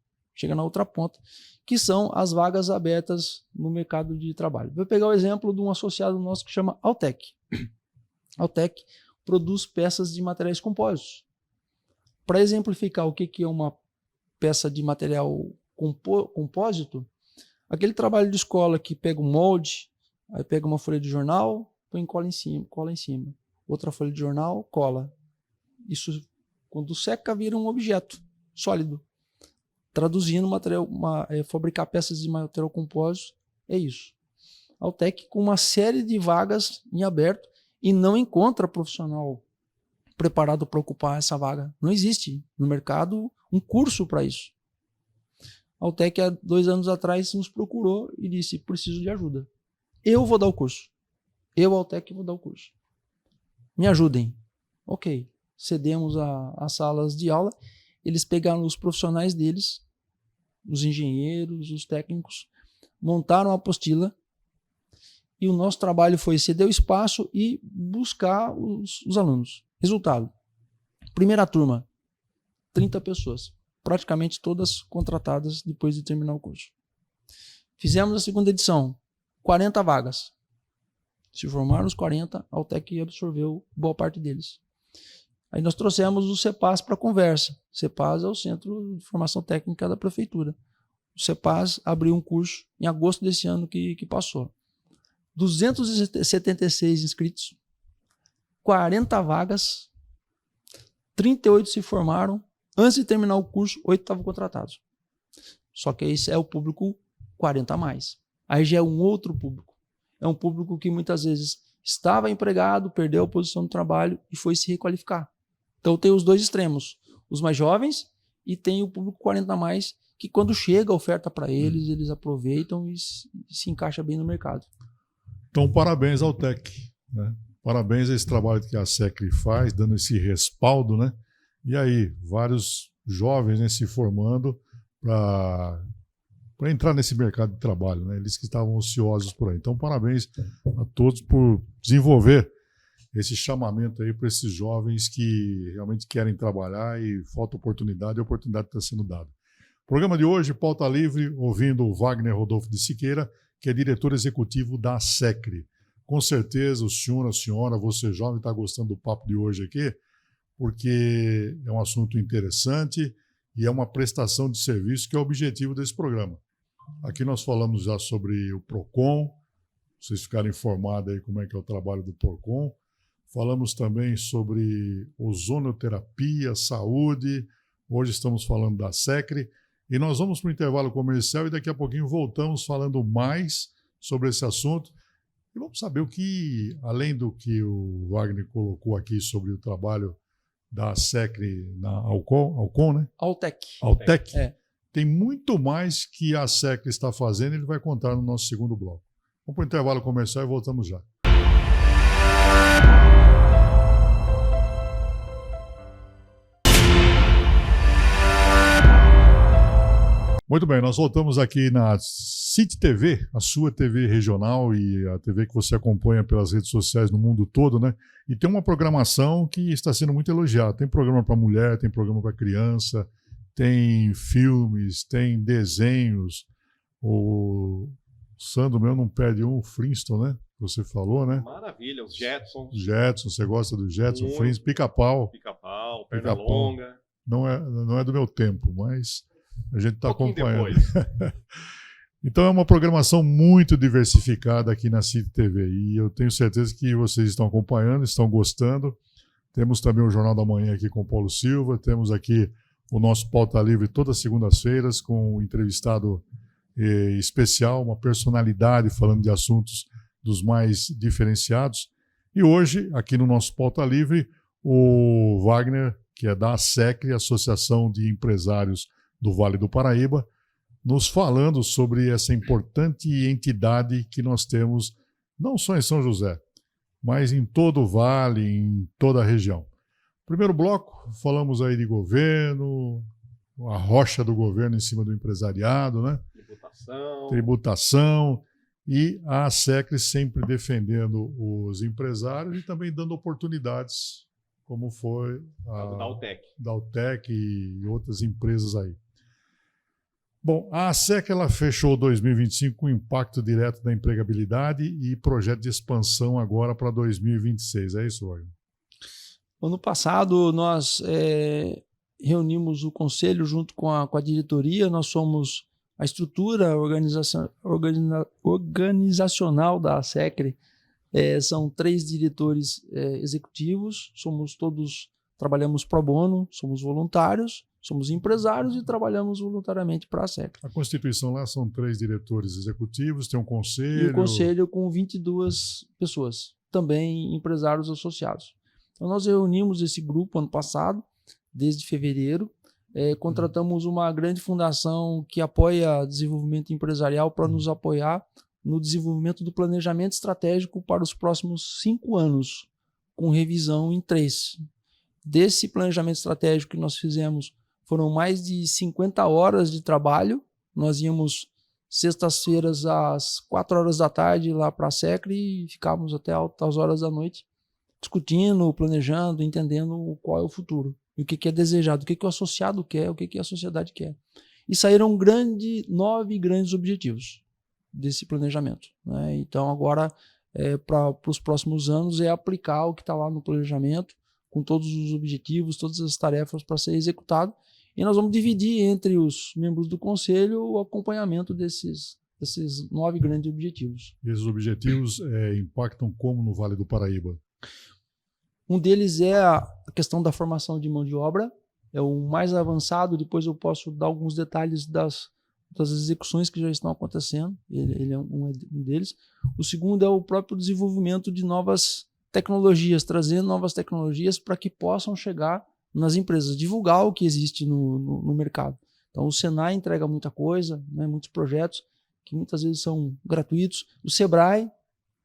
que são as vagas abertas no mercado de trabalho. Vou pegar o exemplo de um associado nosso que chama Altec. Altec produz peças de materiais compósitos. Para exemplificar o que é uma peça de material compósito, aquele trabalho de escola que pega um molde, aí pega uma folha de jornal, põe cola em cima. Outra folha de jornal, cola. Isso, quando seca, vira um objeto sólido. Traduzindo, fabricar peças de material compósito é isso. A Altec com uma série de vagas em aberto e não encontra profissional preparado para ocupar essa vaga. Não existe no mercado um curso para isso. A Altec, há 2 anos atrás, nos procurou e disse, preciso de ajuda. Eu vou dar o curso. Eu, Altec, vou dar o curso. Me ajudem. Ok. Cedemos as salas de aula. Eles pegaram os profissionais deles, os engenheiros, os técnicos, montaram a apostila e o nosso trabalho foi ceder o espaço e buscar os alunos. Resultado, primeira turma, 30 pessoas, praticamente todas contratadas depois de terminar o curso. Fizemos a segunda edição, 40 vagas. Se formaram os 40, a Altec absorveu boa parte deles. Aí nós trouxemos o CEPAS para a conversa. O CEPAS é o Centro de Formação Técnica da Prefeitura. O CEPAS abriu um curso em agosto desse ano que passou. 276 inscritos, 40 vagas, 38 se formaram. Antes de terminar o curso, 8 estavam contratados. Só que esse é o público 40 a mais. Aí já é um outro público. É um público que muitas vezes estava empregado, perdeu a posição do trabalho e foi se requalificar. Então tem os dois extremos. Os mais jovens e tem o público 40 a mais, que quando chega a oferta para eles, eles aproveitam e se encaixa bem no mercado. Então, parabéns ao TEC, né? Parabéns a esse trabalho que a SECRI faz, dando esse respaldo, né? E aí, vários jovens, né, se formando para entrar nesse mercado de trabalho, né? Eles que estavam ociosos por aí. Então, parabéns a todos por desenvolver esse chamamento aí para esses jovens que realmente querem trabalhar e falta oportunidade, e a oportunidade está sendo dada. Programa de hoje, Pauta Livre, ouvindo o Wagner Rodolfo de Siqueira, que é diretor executivo da SECRI. Com certeza o senhor, a senhora, você jovem, está gostando do papo de hoje aqui, porque é um assunto interessante e é uma prestação de serviço que é o objetivo desse programa. Aqui nós falamos já sobre o PROCON, vocês ficarem informados aí como é que é o trabalho do PROCON. Falamos também sobre ozonoterapia, saúde. Hoje estamos falando da SECRI. E nós vamos para o intervalo comercial e daqui a pouquinho voltamos falando mais sobre esse assunto. E vamos saber o que, além do que o Wagner colocou aqui sobre o trabalho da SECRI na Alcon, né? Altec. Altec. É. Tem muito mais que a SECRI está fazendo e ele vai contar no nosso segundo bloco. Vamos para o intervalo comercial e voltamos já. Muito bem, nós voltamos aqui na City TV, a sua TV regional e a TV que você acompanha pelas redes sociais no mundo todo, né? E tem uma programação que está sendo muito elogiada. Tem programa para mulher, tem programa para criança, tem filmes, tem desenhos. O Sandro meu não perde um, Flintstone, né? Você falou, né? Maravilha, os Jetsons. Jetson, você gosta do Jetson, Flintstone, Pica-Pau. Pica-Pau, Pernalonga. Não é do meu tempo, mas a gente está acompanhando. Depois. Então é uma programação muito diversificada aqui na City TV e eu tenho certeza que vocês estão acompanhando, estão gostando. Temos também o Jornal da Manhã aqui com o Paulo Silva, temos aqui o nosso Pauta Livre todas as segundas-feiras com um entrevistado especial, uma personalidade falando de assuntos dos mais diferenciados. E hoje, aqui no nosso Pauta Livre, o Wagner, que é da SECRI, Associação de Empresários do Vale do Paraíba, nos falando sobre essa importante entidade que nós temos, não só em São José, mas em todo o Vale, em toda a região. Primeiro bloco, falamos aí de governo, a rocha do governo em cima do empresariado, né? Tributação, e a SECRI sempre defendendo os empresários e também dando oportunidades, como foi a da Altec e outras empresas aí. Bom, a SECRI ela fechou 2025 com impacto direto da empregabilidade e projeto de expansão agora para 2026. É isso, Wagner? Ano passado, nós reunimos o conselho junto com a diretoria. Nós somos a estrutura organizacional da SECRI. São 3 diretores executivos, trabalhamos pro bono, somos voluntários, somos empresários e trabalhamos voluntariamente para a SECRI. A Constituição lá são 3 diretores executivos, tem um conselho... E o conselho com 22 pessoas, também empresários associados. Então nós reunimos esse grupo ano passado, desde fevereiro, contratamos uma grande fundação que apoia desenvolvimento empresarial para nos apoiar no desenvolvimento do planejamento estratégico para os próximos 5 anos, com revisão em 3. Desse planejamento estratégico que nós fizemos, foram mais de 50 horas de trabalho. Nós íamos sextas-feiras às 4 horas da tarde lá para a SECRI e ficávamos até altas horas da noite discutindo, planejando, entendendo qual é o futuro, e o que é desejado, o que o associado quer, o que a sociedade quer. E saíram 9 grandes objetivos. desse planejamento, né? Então, agora, para os próximos anos, é aplicar o que está lá no planejamento, com todos os objetivos, todas as tarefas para ser executado, e nós vamos dividir entre os membros do conselho o acompanhamento desses 9 grandes objetivos. Esses objetivos impactam como no Vale do Paraíba? Um deles é a questão da formação de mão de obra, é o mais avançado. Depois eu posso dar alguns detalhes das execuções que já estão acontecendo, ele é um deles. O segundo é o próprio desenvolvimento de novas tecnologias, trazendo novas tecnologias para que possam chegar nas empresas, divulgar o que existe no mercado. Então o Senai entrega muita coisa, né, muitos projetos que muitas vezes são gratuitos. O Sebrae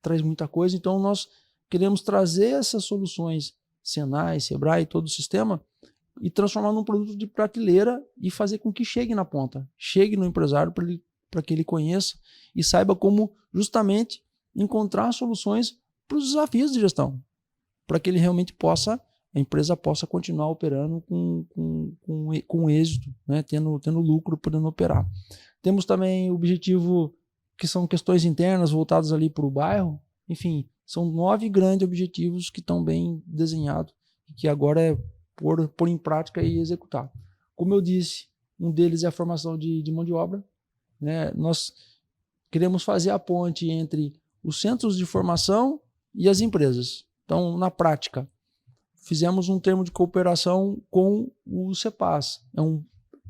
traz muita coisa, então nós queremos trazer essas soluções, Senai, Sebrae, todo o sistema, e transformar num produto de prateleira e fazer com que chegue na ponta, chegue no empresário para que ele conheça e saiba como justamente encontrar soluções para os desafios de gestão, para que ele realmente a empresa possa continuar operando com êxito, né? tendo lucro, podendo operar. Temos também o objetivo que são questões internas voltadas ali para o bairro. Enfim, são 9 grandes objetivos que estão bem desenhados e que agora é pôr em prática e executar. Como eu disse, um deles é a formação de mão de obra, né? Nós queremos fazer a ponte entre os centros de formação e as empresas. Então, na prática, fizemos um termo de cooperação com o CEPAS.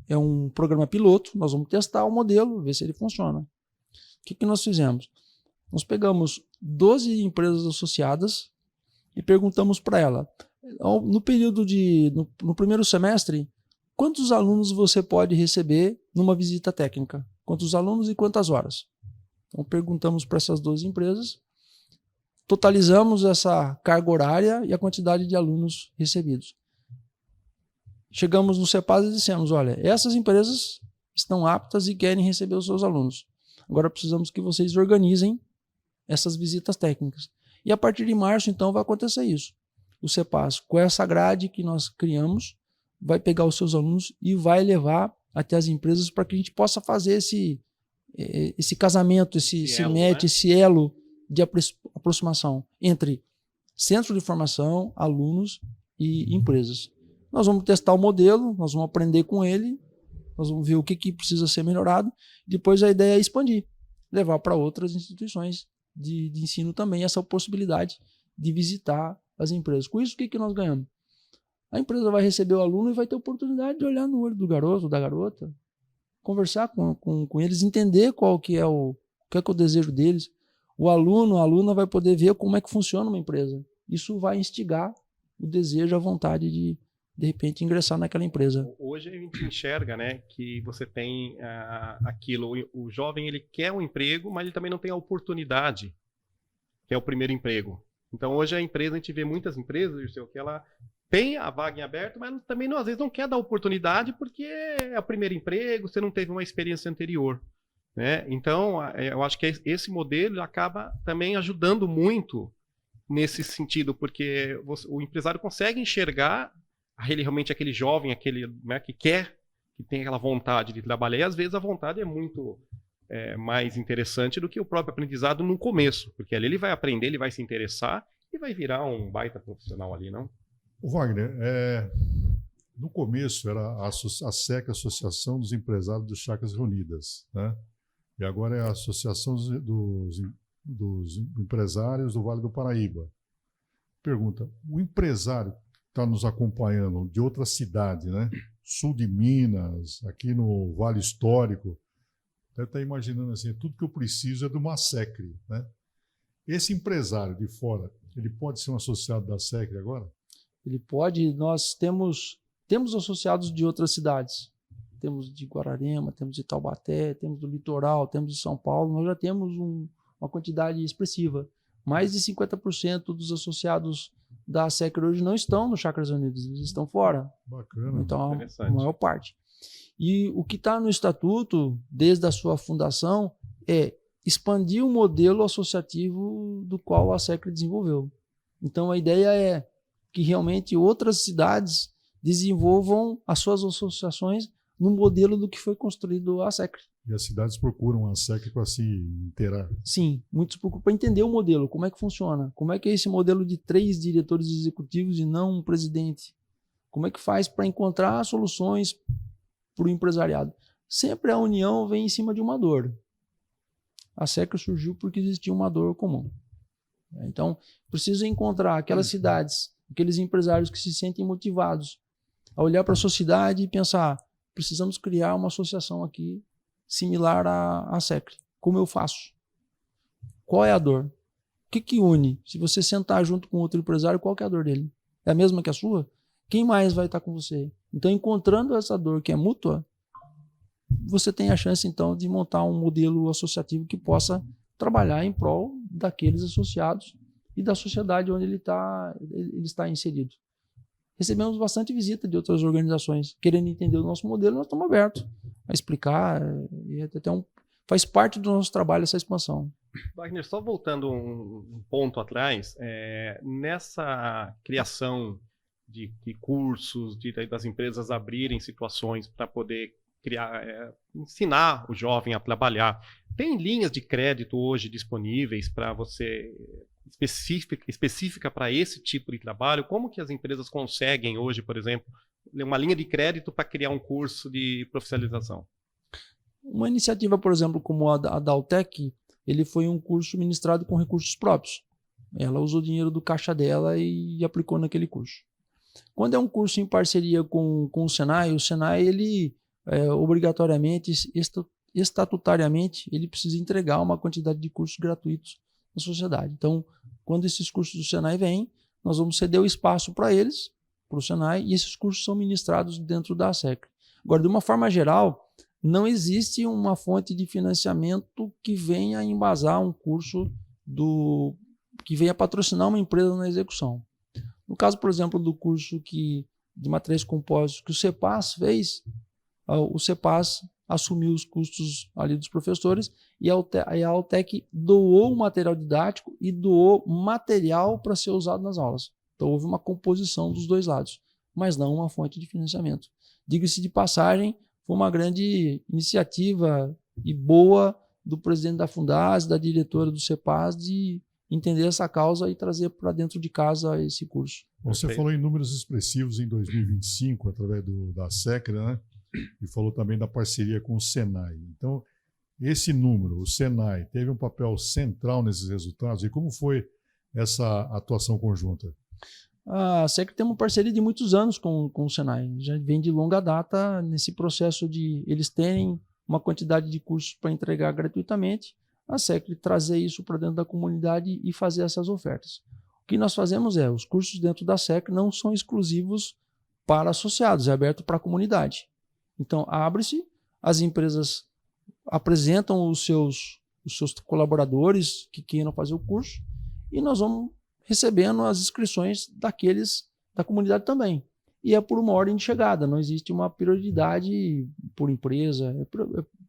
É um programa piloto, nós vamos testar o modelo, ver se ele funciona. O que nós fizemos? Nós pegamos 12 empresas associadas e perguntamos para ela, no período no primeiro semestre, quantos alunos você pode receber numa visita técnica? Quantos alunos e quantas horas? Então perguntamos para essas 12 empresas, totalizamos essa carga horária e a quantidade de alunos recebidos. Chegamos no CEPAS e dissemos, olha, essas empresas estão aptas e querem receber os seus alunos. Agora precisamos que vocês organizem essas visitas técnicas. E a partir de março, então, vai acontecer isso. O CEPAS, com essa grade que nós criamos, vai pegar os seus alunos e vai levar até as empresas para que a gente possa fazer esse casamento, esse match, né? Esse elo de aproximação entre centro de formação, alunos e empresas. Nós vamos testar o modelo, nós vamos aprender com ele, nós vamos ver o que precisa ser melhorado. Depois a ideia é expandir, levar para outras instituições de ensino também essa possibilidade de visitar as empresas. Com isso, o que nós ganhamos? A empresa vai receber o aluno e vai ter oportunidade de olhar no olho do garoto, da garota, conversar com eles, entender qual que é o desejo deles. O aluno, a aluna vai poder ver como é que funciona uma empresa. Isso vai instigar o desejo, a vontade de repente, ingressar naquela empresa. Hoje a gente enxerga, né, que você tem aquilo, o jovem ele quer um emprego, mas ele também não tem a oportunidade, que é o primeiro emprego. Então hoje a gente vê muitas empresas, que ela tem a vaga em aberto, mas também às vezes não quer dar oportunidade porque é o primeiro emprego, você não teve uma experiência anterior, né? Então eu acho que esse modelo acaba também ajudando muito nesse sentido, porque o empresário consegue enxergar realmente aquele jovem, aquele, né, que tem aquela vontade de trabalhar, e às vezes a vontade é muito mais interessante do que o próprio aprendizado no começo, porque ali ele vai aprender, ele vai se interessar e vai virar um baita profissional ali, não? O Wagner, no começo era a SEC, Associação dos Empresários de Chácaras Reunidas, né? E agora é a Associação dos Empresários do Vale do Paraíba. Pergunta, o empresário está nos acompanhando de outra cidade, né? Sul de Minas, aqui no Vale Histórico, deve estar imaginando assim, tudo que eu preciso é de uma SECRE, né? Esse empresário de fora, ele pode ser um associado da SECRE agora? Ele pode. Nós temos associados de outras cidades. Temos de Guararema, temos de Taubaté, temos do Litoral, temos de São Paulo. Nós já temos uma quantidade expressiva. Mais de 50% dos associados da SECRE hoje não estão no Chácaras Reunidas, eles estão fora. Bacana. Então, a maior parte. E o que está no estatuto, desde a sua fundação, é expandir o modelo associativo do qual a SECRE desenvolveu. Então, a ideia é que realmente outras cidades desenvolvam as suas associações no modelo do que foi construído a SECRE. E as cidades procuram a SEC para se inteirar. Sim, muitos procuram para entender o modelo, como é que funciona, como é que é esse modelo de 3 diretores executivos e não um presidente. Como é que faz para encontrar soluções para o empresariado. Sempre a união vem em cima de uma dor. A SEC surgiu porque existia uma dor comum. Então, precisa encontrar aquelas cidades, aqueles empresários que se sentem motivados a olhar para a sociedade e pensar, precisamos criar uma associação aqui similar à SEC. Como eu faço? Qual é a dor? O que une? Se você sentar junto com outro empresário, qual que é a dor dele? É a mesma que a sua? Quem mais vai estar com você? Então, encontrando essa dor que é mútua, você tem a chance, então, de montar um modelo associativo que possa trabalhar em prol daqueles associados e da sociedade onde ele está inserido. Recebemos bastante visita de outras organizações querendo entender o nosso modelo, nós estamos abertos a explicar, e até faz parte do nosso trabalho essa expansão. Wagner, só voltando um ponto atrás, nessa criação de cursos, das empresas abrirem situações para poder ensinar o jovem a trabalhar. Tem linhas de crédito hoje disponíveis para você, específica para esse tipo de trabalho? Como que as empresas conseguem hoje, por exemplo, uma linha de crédito para criar um curso de profissionalização? Uma iniciativa, por exemplo, como a da Altec, ele foi um curso ministrado com recursos próprios. Ela usou o dinheiro do caixa dela e aplicou naquele curso. Quando é um curso em parceria com o Senai ele obrigatoriamente, estatutariamente, ele precisa entregar uma quantidade de cursos gratuitos na sociedade. Então, quando esses cursos do Senai vêm, nós vamos ceder o espaço para eles, para o Senai, e esses cursos são ministrados dentro da SEC. Agora, de uma forma geral, não existe uma fonte de financiamento que venha embasar um curso que venha patrocinar uma empresa na execução. No caso, por exemplo, do curso de materiais compostos que o CEPAS fez, o CEPAS assumiu os custos ali dos professores e a Altec doou o material didático e doou material para ser usado nas aulas. Então houve uma composição dos dois lados, mas não uma fonte de financiamento. Diga-se de passagem, foi uma grande iniciativa e boa do presidente da Fundase, da diretora do CEPAS, de entender essa causa e trazer para dentro de casa esse curso. Você falou em números expressivos em 2025, através da SEC, né? E falou também da parceria com o Senai. Então, esse número, o Senai, teve um papel central nesses resultados. E como foi essa atuação conjunta? A SEC tem uma parceria de muitos anos com o Senai. Já vem de longa data nesse processo de eles terem uma quantidade de cursos para entregar gratuitamente, a SEC trazer isso para dentro da comunidade e fazer essas ofertas. O que nós fazemos os cursos dentro da SEC não são exclusivos para associados, é aberto para a comunidade. Então, abre-se, as empresas apresentam os seus colaboradores que queiram fazer o curso e nós vamos recebendo as inscrições daqueles da comunidade também. E é por uma ordem de chegada, não existe uma prioridade por empresa, é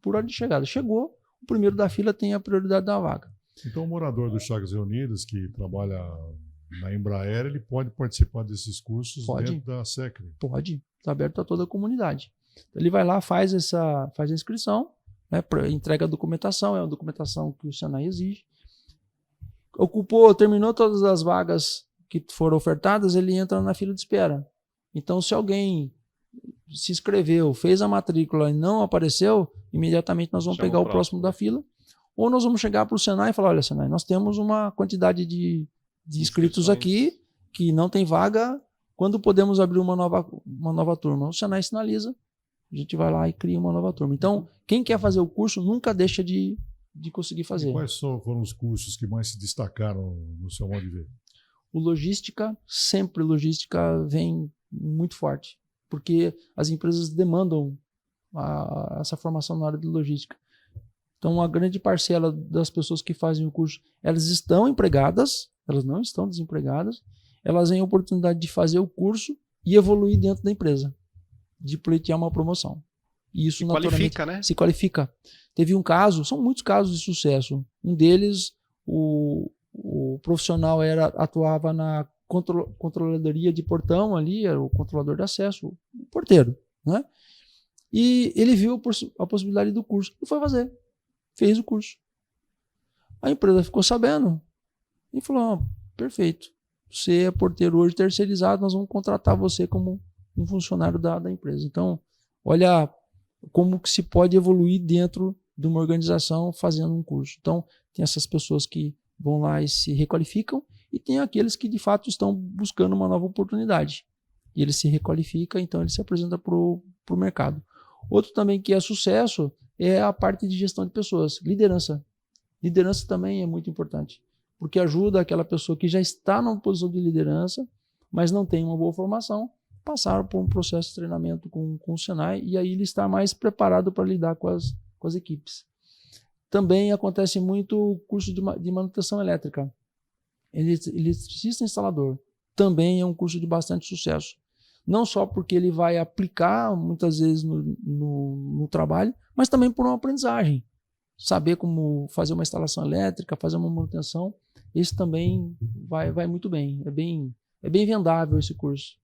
por ordem de chegada. Chegou, o primeiro da fila tem a prioridade da vaga. Então, o morador do Chagas Reunidas, que trabalha na Embraer, ele pode participar desses cursos dentro da SEC? Pode, está aberto a toda a comunidade. Ele vai lá, faz a inscrição, né, entrega a documentação, é uma documentação que o Senai exige. Terminou todas as vagas que foram ofertadas, ele entra na fila de espera. Então, se alguém se inscreveu, fez a matrícula e não apareceu, imediatamente nós vamos pegar o próximo da fila. Ou nós vamos chegar para o Senai e falar, olha, Senai, nós temos uma quantidade de inscritos aqui que não tem vaga, quando podemos abrir uma nova turma? O Senai sinaliza, a gente vai lá e cria uma nova turma. Então, quem quer fazer o curso nunca deixa de conseguir fazer. E quais foram os cursos que mais se destacaram no seu modo de ver? Logística vem muito forte, porque as empresas demandam essa formação na área de logística. Então, uma grande parcela das pessoas que fazem o curso, elas estão empregadas, elas não estão desempregadas, elas têm a oportunidade de fazer o curso e evoluir dentro da empresa, de pleitear uma promoção. E isso se qualifica. Teve um caso, são muitos casos de sucesso. Um deles, o profissional atuava na controladoria de portão ali, era o controlador de acesso, o porteiro, né? E ele viu a possibilidade do curso e foi fazer. Fez o curso. A empresa ficou sabendo e falou, perfeito, você é porteiro hoje terceirizado, nós vamos contratar você como um funcionário da empresa. Então, olha como que se pode evoluir dentro de uma organização fazendo um curso. Então, tem essas pessoas que vão lá e se requalificam e tem aqueles que de fato estão buscando uma nova oportunidade. E ele se requalifica, então ele se apresenta para o mercado. Outro também que é sucesso é a parte de gestão de pessoas, liderança. Liderança também é muito importante, porque ajuda aquela pessoa que já está numa posição de liderança, mas não tem uma boa formação, passar por um processo de treinamento com o Senai e aí ele está mais preparado para lidar com as equipes. Também acontece muito o curso de manutenção elétrica. Eletricista instalador também é um curso de bastante sucesso. Não só porque ele vai aplicar muitas vezes no trabalho, mas também por uma aprendizagem. Saber como fazer uma instalação elétrica, fazer uma manutenção, isso também vai muito bem. É bem vendável esse curso.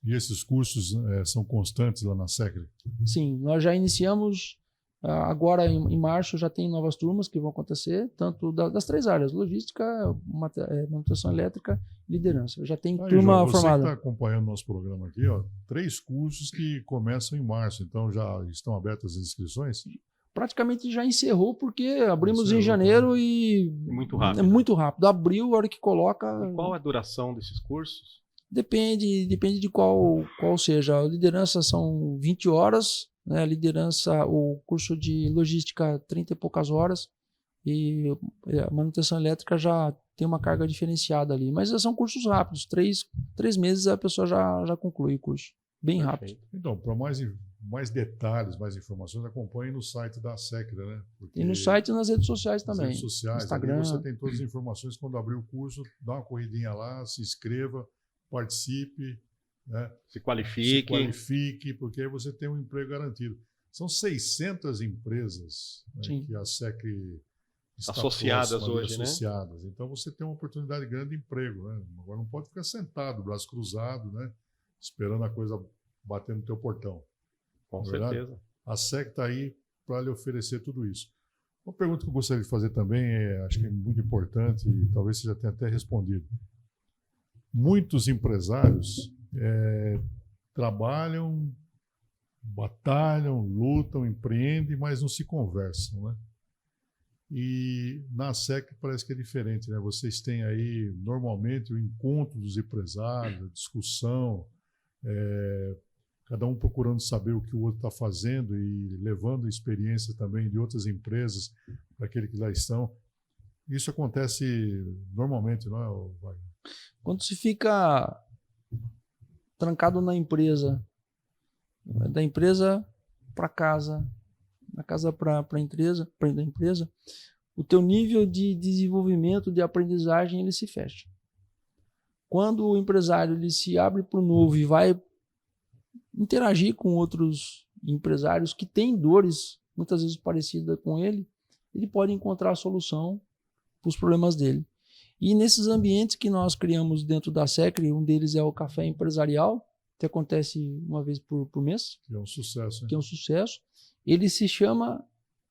E esses cursos são constantes lá na SECRE? Sim, nós já iniciamos, agora em março já tem novas turmas que vão acontecer, tanto das 3 áreas, logística, manutenção elétrica e liderança. Já tem turma João, formada. Você que está acompanhando nosso programa aqui, 3 cursos que começam em março, então já estão abertas as inscrições? Praticamente já encerrou, porque abrimos em janeiro e... Muito rápido. É muito rápido. Abriu, a hora que coloca... E qual a duração desses cursos? Depende de qual seja. A liderança são 20 horas, né? A liderança, o curso de logística 30 e poucas horas e a manutenção elétrica já tem uma carga diferenciada ali. Mas são cursos rápidos, 3 meses a pessoa já conclui o curso. Bem rápido. Então, para mais detalhes, mais informações, acompanhe no site da SECRE, né? E no site e nas redes sociais também. Nas redes sociais, Instagram. ali você tem todas as informações. Quando abrir o curso, dá uma corridinha lá, se inscreva, participe, né? Se qualifique, porque aí você tem um emprego garantido. São 600 empresas, né, que a SECRE está associadas hoje, associadas. Né? Então você tem uma oportunidade grande de emprego. Né? Agora não pode ficar sentado, braço cruzado, né? Esperando a coisa bater no teu portão. Com certeza. A SECRE está aí para lhe oferecer tudo isso. Uma pergunta que eu gostaria de fazer também, acho que é muito importante e talvez você já tenha até respondido. Muitos empresários trabalham, batalham, lutam, empreendem, mas não se conversam, né? E na SECRE parece que é diferente, né? Vocês têm aí, normalmente, o encontro dos empresários, a discussão, cada um procurando saber o que o outro está fazendo e levando experiência também de outras empresas para aquele que lá estão. Isso acontece normalmente, não é, Wagner? Quando se fica trancado na empresa, da empresa para casa, da casa para a empresa, o teu nível de desenvolvimento, de aprendizagem, ele se fecha. Quando o empresário ele se abre para o novo e vai interagir com outros empresários que têm dores muitas vezes parecidas com ele, ele pode encontrar a solução para os problemas dele. E nesses ambientes que nós criamos dentro da SECRE, um deles é o café empresarial, que acontece uma vez por mês. Que é um sucesso. Hein? Que é um sucesso. Ele se chama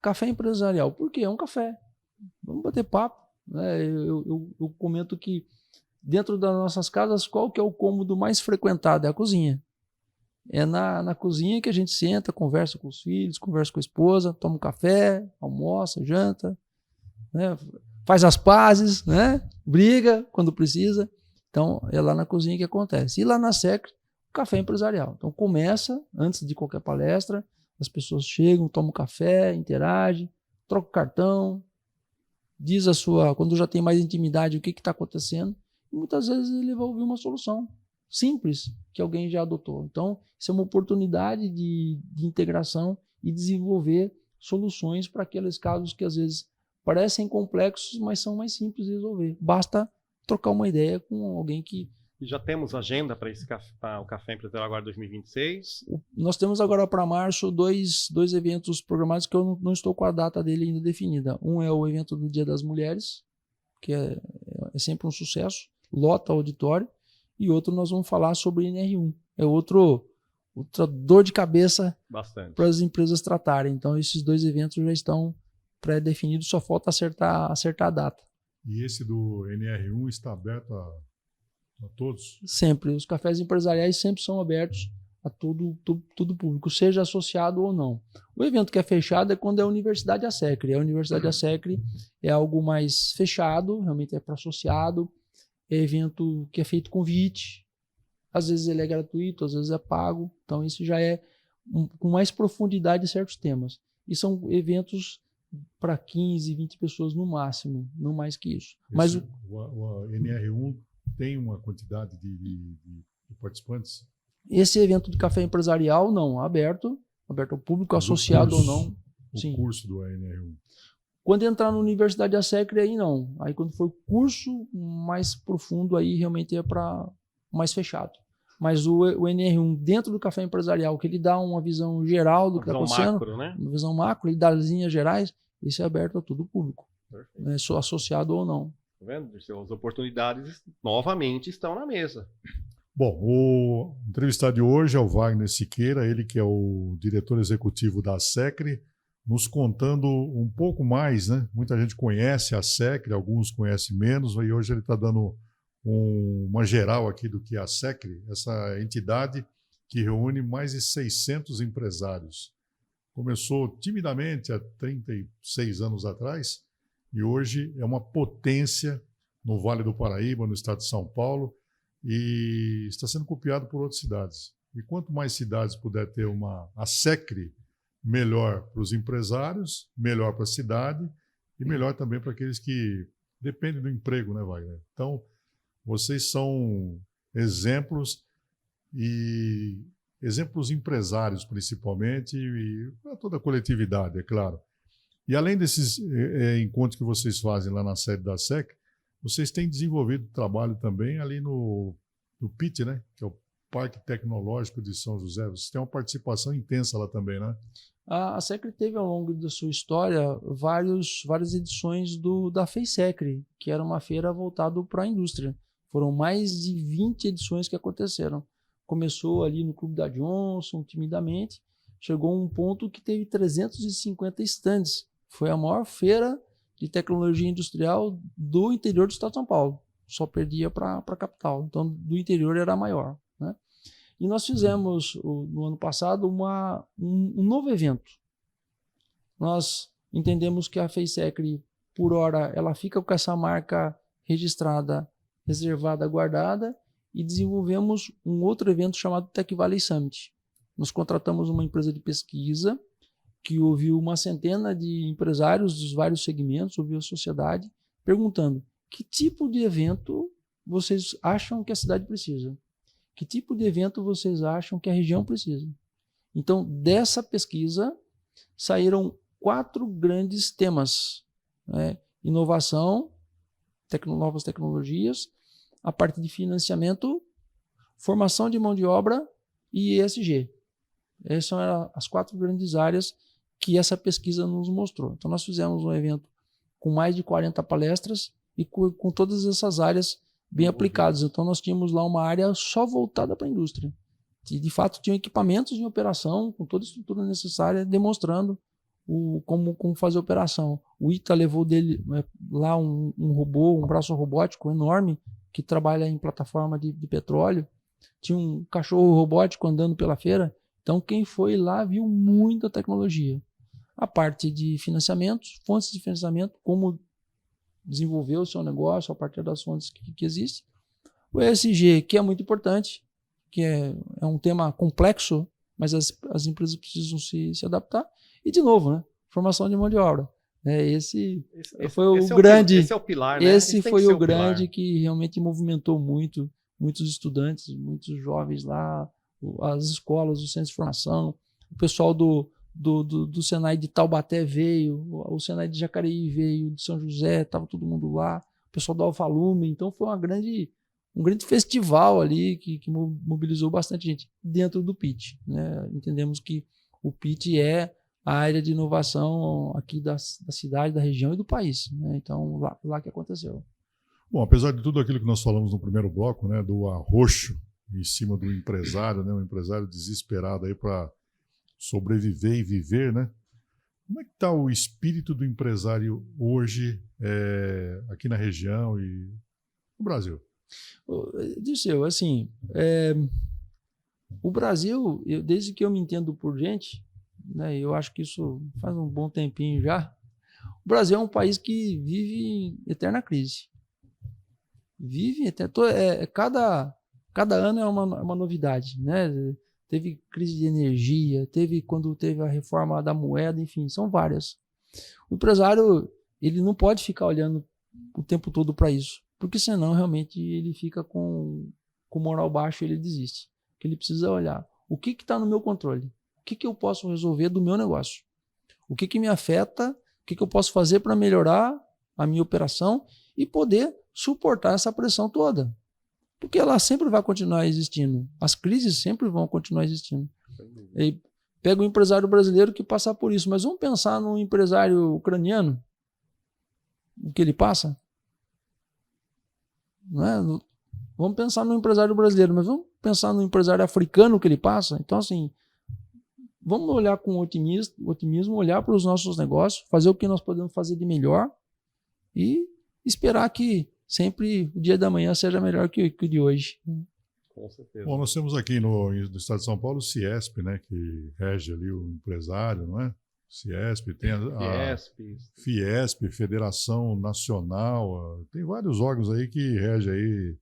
café empresarial. Por quê? É um café. Vamos bater papo. Né? Eu comento que dentro das nossas casas, qual que é o cômodo mais frequentado? É a cozinha. É na cozinha que a gente senta, conversa com os filhos, conversa com a esposa, toma um café, almoça, janta, né? Faz as pazes, né? Briga quando precisa. Então, é lá na cozinha que acontece. E lá na SECRE, café empresarial. Então, começa, antes de qualquer palestra, as pessoas chegam, tomam café, interagem, trocam cartão, diz quando já tem mais intimidade, o que está acontecendo. E muitas vezes ele vai ouvir uma solução simples que alguém já adotou. Então, isso é uma oportunidade de integração e desenvolver soluções para aqueles casos que às vezes parecem complexos, mas são mais simples de resolver. Basta trocar uma ideia com alguém que... E já temos agenda para o Café Empresarial agora 2026? Nós temos agora para março dois eventos programados que eu não estou com a data dele ainda definida. Um é o evento do Dia das Mulheres, que é sempre um sucesso, lota auditório, e outro nós vamos falar sobre NR1. É outro outra dor de cabeça Bastante. para as empresas tratarem. Então, esses 2 eventos já estão pré-definidos, só falta acertar a data. E esse do NR1 está aberto a todos? Sempre. Os cafés empresariais sempre são abertos a todo público, seja associado ou não. O evento que é fechado é quando é a Universidade ASECRE. A Universidade ASECRE é algo mais fechado, realmente é para associado, é evento que é feito convite, às vezes ele é gratuito, às vezes é pago, então isso já é com mais profundidade em certos temas. E são eventos para 15, 20 pessoas no máximo, não mais que isso. Mas o NR1 tem uma quantidade de participantes? esse evento de café empresarial, não, aberto ao público, associado ou não. O curso do NR1. Quando entrar na Universidade ASECRE, aí não. Aí quando for curso mais profundo, aí realmente é para mais fechado. Mas o NR1 dentro do café empresarial, que ele dá uma visão geral do que está acontecendo, macro, né? uma visão macro, ele dá as linhas gerais, isso é aberto a todo o público. Né, associado ou não. Tá vendo? As oportunidades novamente estão na mesa. Bom, o entrevistado de hoje é o Wagner Siqueira, ele que é o diretor executivo da ASECRE, nos contando um pouco mais, né? Muita gente conhece a ASECRE, alguns conhecem menos, e hoje ele está dando uma geral aqui do que é a ASECRE, essa entidade que reúne mais de 600 empresários. Começou timidamente há 36 anos atrás e hoje é uma potência no Vale do Paraíba, no estado de São Paulo, e está sendo copiado por outras cidades. E quanto mais cidades puder ter uma ASECRE, melhor para os empresários, melhor para a cidade e melhor também para aqueles que dependem do emprego, né, Wagner? Então, vocês são exemplos empresários, principalmente, e para toda a coletividade, é claro. E além desses encontros que vocês fazem lá na sede da ASECRE, vocês têm desenvolvido trabalho também ali no PIT, né? Que é o Parque Tecnológico de São José. Vocês têm uma participação intensa lá também, né? A ASECRE teve, ao longo da sua história, várias edições da FEISECRE, que era uma feira voltada para a indústria. Foram mais de 20 edições que aconteceram. Começou ali no Clube da Johnson, timidamente, chegou a um ponto que teve 350 estandes. Foi a maior feira de tecnologia industrial do interior do estado de São Paulo. Só perdia para a capital. Então, do interior era a maior, né? E nós fizemos, no ano passado, um novo evento. Nós entendemos que a FEISECRE, por hora, ela fica com essa marca registrada, reservada, guardada, e desenvolvemos um outro evento chamado Tech Valley Summit. Nós contratamos uma empresa de pesquisa que ouviu uma centena de empresários dos vários segmentos, ouviu a sociedade, perguntando que tipo de evento vocês acham que a cidade precisa? Que tipo de evento vocês acham que a região precisa? Então, dessa pesquisa, saíram 4 grandes temas, né? Inovação, novas tecnologias, a parte de financiamento, formação de mão de obra e ESG. Essas são as 4 grandes áreas que essa pesquisa nos mostrou. Então, nós fizemos um evento com mais de 40 palestras e com todas essas áreas bem aplicadas. Então, nós tínhamos lá uma área só voltada para a indústria. E, de fato, tinham equipamentos em operação, com toda a estrutura necessária, demonstrando como fazer a operação. O ITA levou dele lá um robô, um braço robótico enorme, que trabalha em plataforma de petróleo. Tinha um cachorro robótico andando pela feira. Então, quem foi lá viu muita tecnologia. A parte de financiamento, fontes de financiamento, como desenvolver o seu negócio a partir das fontes que existem. O ESG, que é muito importante, que é um tema complexo, mas as empresas precisam se adaptar. E, de novo, né? Formação de mão de obra. Esse foi o grande. Esse é o pilar, né? Esse foi o grande que realmente movimentou muitos estudantes, muitos jovens lá, as escolas, os centros de formação, o pessoal do Senai de Taubaté veio, o Senai de Jacareí veio, de São José, estava todo mundo lá, o pessoal do Alfalume. Então foi um grande festival ali que mobilizou bastante gente dentro do PIT, né? Entendemos que o PIT é a área de inovação aqui da cidade, da região e do país, né? Então, lá que aconteceu. Bom, apesar de tudo aquilo que nós falamos no primeiro bloco, né, do arroxo em cima do empresário, né? Um empresário desesperado aí para sobreviver e viver, né? Como é que está o espírito do empresário hoje aqui na região e no Brasil? Dirceu, assim, o Brasil, desde que eu me entendo por gente, né, eu acho que isso faz um bom tempinho já, o Brasil é um país que vive em eterna crise. Cada ano é uma novidade, né? Teve crise de energia, quando teve a reforma da moeda, enfim, são várias. O empresário, ele não pode ficar olhando o tempo todo para isso, porque senão realmente ele fica com moral baixo e ele desiste. Que ele precisa olhar o que está no meu controle, o que eu posso resolver do meu negócio, o que me afeta, o que eu posso fazer para melhorar a minha operação e poder suportar essa pressão toda. Porque ela sempre vai continuar existindo. As crises sempre vão continuar existindo. E pega o empresário brasileiro que passa por isso. Mas vamos pensar no empresário ucraniano, o que ele passa? Não é? Vamos pensar no empresário brasileiro, mas vamos pensar no empresário africano, o que ele passa? Então, assim, vamos olhar com otimismo, olhar para os nossos negócios, fazer o que nós podemos fazer de melhor e esperar que sempre o dia da manhã seja melhor que o de hoje. Com certeza. Bom, nós temos aqui no estado de São Paulo o Ciesp, né, que rege ali o empresário, não é? Ciesp, tem a Fiesp, Federação Nacional, tem vários órgãos aí que regem aí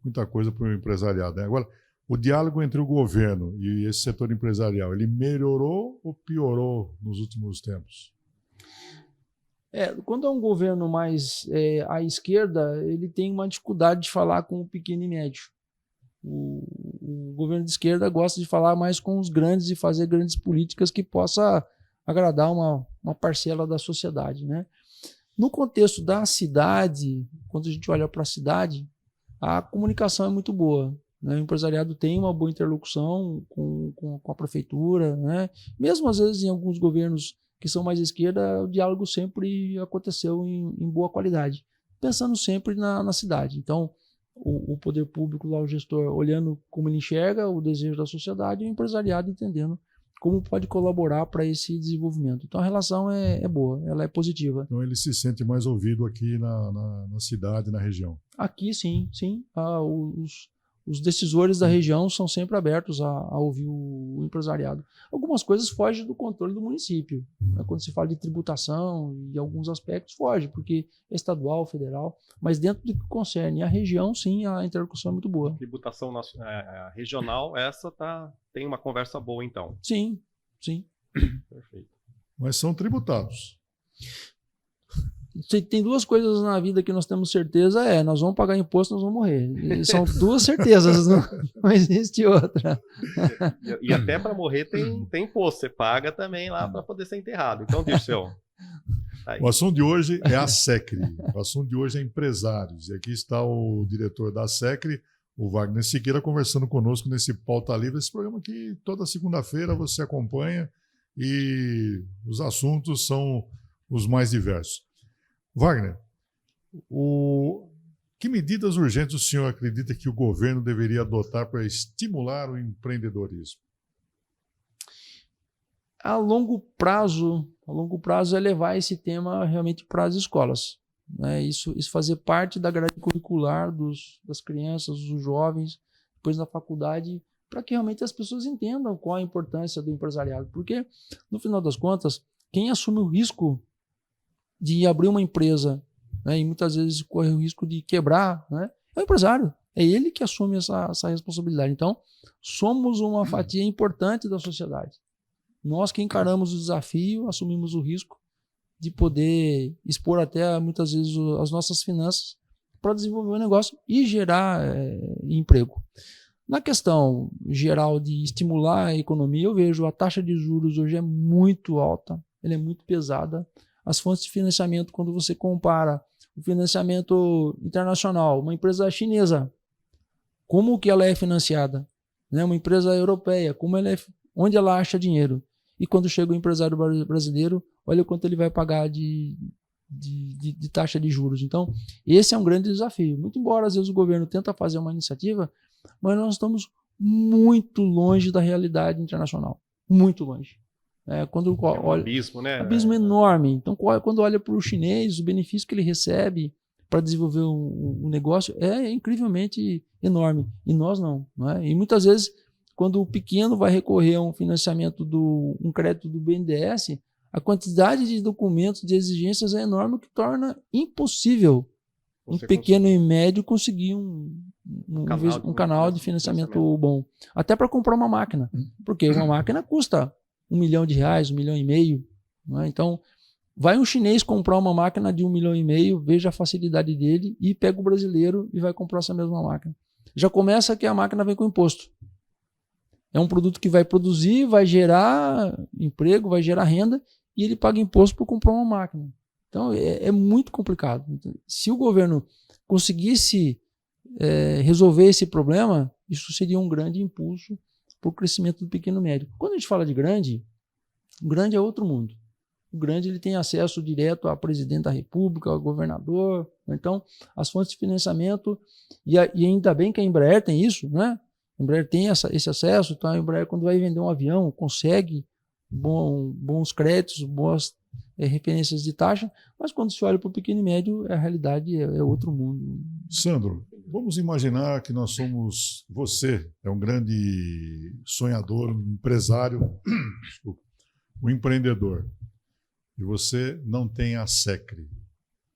muita coisa para o empresariado, né? Agora, o diálogo entre o governo e esse setor empresarial, ele melhorou ou piorou nos últimos tempos? Quando é um governo mais à esquerda, ele tem uma dificuldade de falar com o pequeno e médio. O governo de esquerda gosta de falar mais com os grandes e fazer grandes políticas que possa agradar uma parcela da sociedade, né? No contexto da cidade, quando a gente olha para a cidade, a comunicação é muito boa, né? O empresariado tem uma boa interlocução com a prefeitura, né? Mesmo às vezes em alguns governos que são mais à esquerda, o diálogo sempre aconteceu em boa qualidade, pensando sempre na cidade. Então, o poder público, lá, o gestor, olhando como ele enxerga o desejo da sociedade e o empresariado entendendo como pode colaborar para esse desenvolvimento. Então, a relação é boa, ela é positiva. Então, ele se sente mais ouvido aqui na cidade, na região. Aqui, sim. Os decisores da região são sempre abertos a ouvir o empresariado. Algumas coisas fogem do controle do município. Né? Quando se fala de tributação e alguns aspectos, foge, porque é estadual, federal. Mas dentro do que concerne a região, sim, a interlocução é muito boa. Tributação regional, essa tem uma conversa boa, então. Sim. Perfeito. Mas são tributados. Tem duas coisas na vida que nós temos certeza, nós vamos pagar imposto, nós vamos morrer. E são duas certezas, não existe outra. E até para morrer tem imposto, você paga também lá para poder ser enterrado. Então, Dirceu. O assunto de hoje é a SECRI, o assunto de hoje é empresários. E aqui está o diretor da SECRI, o Wagner Siqueira, conversando conosco nesse Pauta Livre, esse programa que toda segunda-feira você acompanha e os assuntos são os mais diversos. Wagner, que medidas urgentes o senhor acredita que o governo deveria adotar para estimular o empreendedorismo? A longo prazo é levar esse tema realmente para as escolas. Né? Isso fazer parte da grade curricular das crianças, dos jovens, depois na faculdade, para que realmente as pessoas entendam qual a importância do empresariado. Porque, no final das contas, quem assume o risco de abrir uma empresa, né, e muitas vezes corre o risco de quebrar, né, é o empresário. É ele que assume essa responsabilidade. Então, somos uma fatia importante da sociedade. Nós que encaramos o desafio, assumimos o risco de poder expor até, muitas vezes, as nossas finanças para desenvolver um negócio e gerar emprego. Na questão geral de estimular a economia, eu vejo a taxa de juros hoje é muito alta, ela é muito pesada. As fontes de financiamento, quando você compara o financiamento internacional, uma empresa chinesa, como que ela é financiada? Né? Uma empresa europeia, onde ela acha dinheiro? E quando chega o empresário brasileiro, olha o quanto ele vai pagar de taxa de juros. Então, esse é um grande desafio. Muito embora, às vezes, o governo tenta fazer uma iniciativa, mas nós estamos muito longe da realidade internacional. Muito longe. Quando um olha, abismo, né? Abismo enorme. Então, quando olha para o chinês, o benefício que ele recebe para desenvolver um negócio é incrivelmente enorme. E nós não. E muitas vezes, quando o pequeno vai recorrer a um financiamento, um crédito do BNDES, a quantidade de documentos, de exigências é enorme, o que torna impossível um pequeno e médio conseguir um canal de financiamento bom. Até para comprar uma máquina. Porque uma máquina custa R$1 milhão, R$1,5 milhão. Então, vai um chinês comprar uma máquina de R$1,5 milhão, veja a facilidade dele e pega o brasileiro e vai comprar essa mesma máquina. Já começa que a máquina vem com imposto. É um produto que vai produzir, vai gerar emprego, vai gerar renda e ele paga imposto por comprar uma máquina. Então, é muito complicado. Se o governo conseguisse resolver esse problema, isso seria um grande impulso para o crescimento do pequeno e médio. Quando a gente fala de grande, o grande é outro mundo. O grande ele tem acesso direto a presidente da República, ao governador. Então, as fontes de financiamento, e ainda bem que a Embraer tem isso, né? A Embraer tem esse acesso, então a Embraer, quando vai vender um avião, consegue bons créditos, boas referências de taxa, mas quando se olha para o pequeno e médio, a realidade é outro mundo. Sandro, vamos imaginar que você é um grande sonhador, um empresário, um empreendedor, e você não tem a SECRI.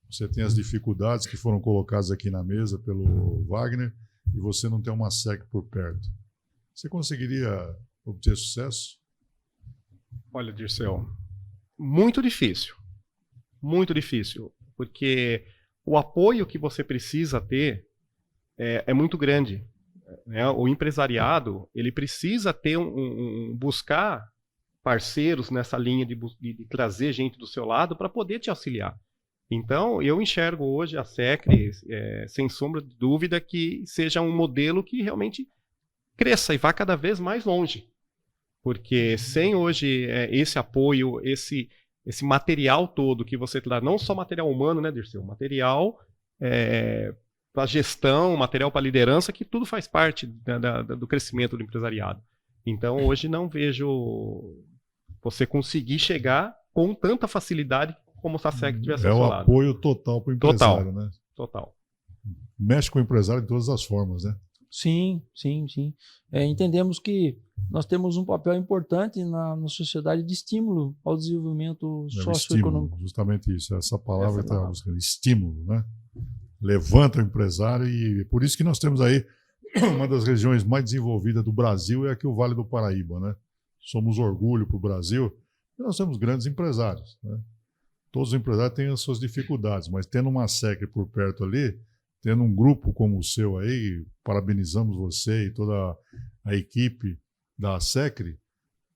Você tem as dificuldades que foram colocadas aqui na mesa pelo Wagner, e você não tem uma SECRI por perto. Você conseguiria obter sucesso? Olha, Dirceu, muito difícil, porque o apoio que você precisa ter é muito grande. Né? O empresariado ele precisa ter buscar parceiros nessa linha de trazer gente do seu lado para poder te auxiliar. Então, eu enxergo hoje a SECRI, sem sombra de dúvida, que seja um modelo que realmente cresça e vá cada vez mais longe. Porque sem hoje esse apoio, esse material todo que você traz, não só material humano, né, Dirceu? Material para gestão, material para liderança, que tudo faz parte do crescimento do empresariado. Então, hoje não vejo você conseguir chegar com tanta facilidade como se a SECRI tivesse ao seu lado. É o apoio total para o empresário, né? Total. Mexe com o empresário de todas as formas, né? Sim. Entendemos que nós temos um papel importante na sociedade de estímulo ao desenvolvimento socioeconômico. Estímulo, justamente isso, essa palavra que está buscando, estímulo, né? Levanta o empresário e por isso que nós temos aí uma das regiões mais desenvolvidas do Brasil é aqui o Vale do Paraíba, né? Somos orgulho para o Brasil e nós temos grandes empresários, né? Todos os empresários têm as suas dificuldades, mas tendo uma SECRI por perto ali, tendo um grupo como o seu aí, parabenizamos você e toda a equipe da SECRI,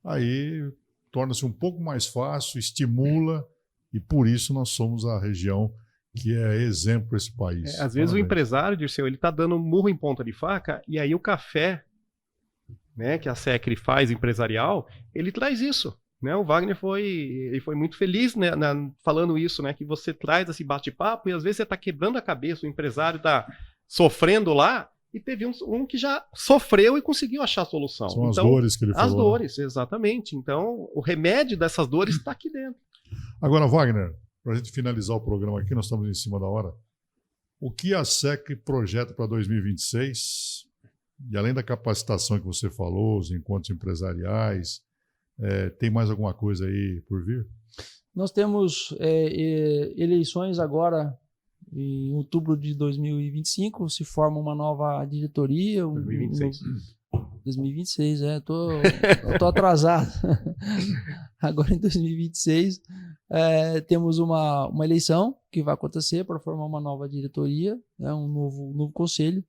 aí torna-se um pouco mais fácil, estimula, e por isso nós somos a região que é exemplo para esse país. Às vezes o empresário, Dirceu, ele está dando murro em ponta de faca, e aí o café, né, que a SECRI faz empresarial, ele traz isso. Né? O Wagner ele foi muito feliz, né, falando isso, né, que você traz esse bate-papo e às vezes você está quebrando a cabeça, o empresário está sofrendo lá e teve um que já sofreu e conseguiu achar a solução. São então, as dores que ele falou. As dores, exatamente. Então, o remédio dessas dores está aqui dentro. Agora, Wagner, para a gente finalizar o programa aqui, nós estamos em cima da hora. O que a SECRI projeta para 2026? E além da capacitação que você falou, os encontros empresariais, tem mais alguma coisa aí por vir? Nós temos eleições agora em outubro de 2025, se forma uma nova diretoria. 2026. 2026, eu tô atrasado. Agora em 2026 temos uma eleição que vai acontecer para formar uma nova diretoria, um novo conselho.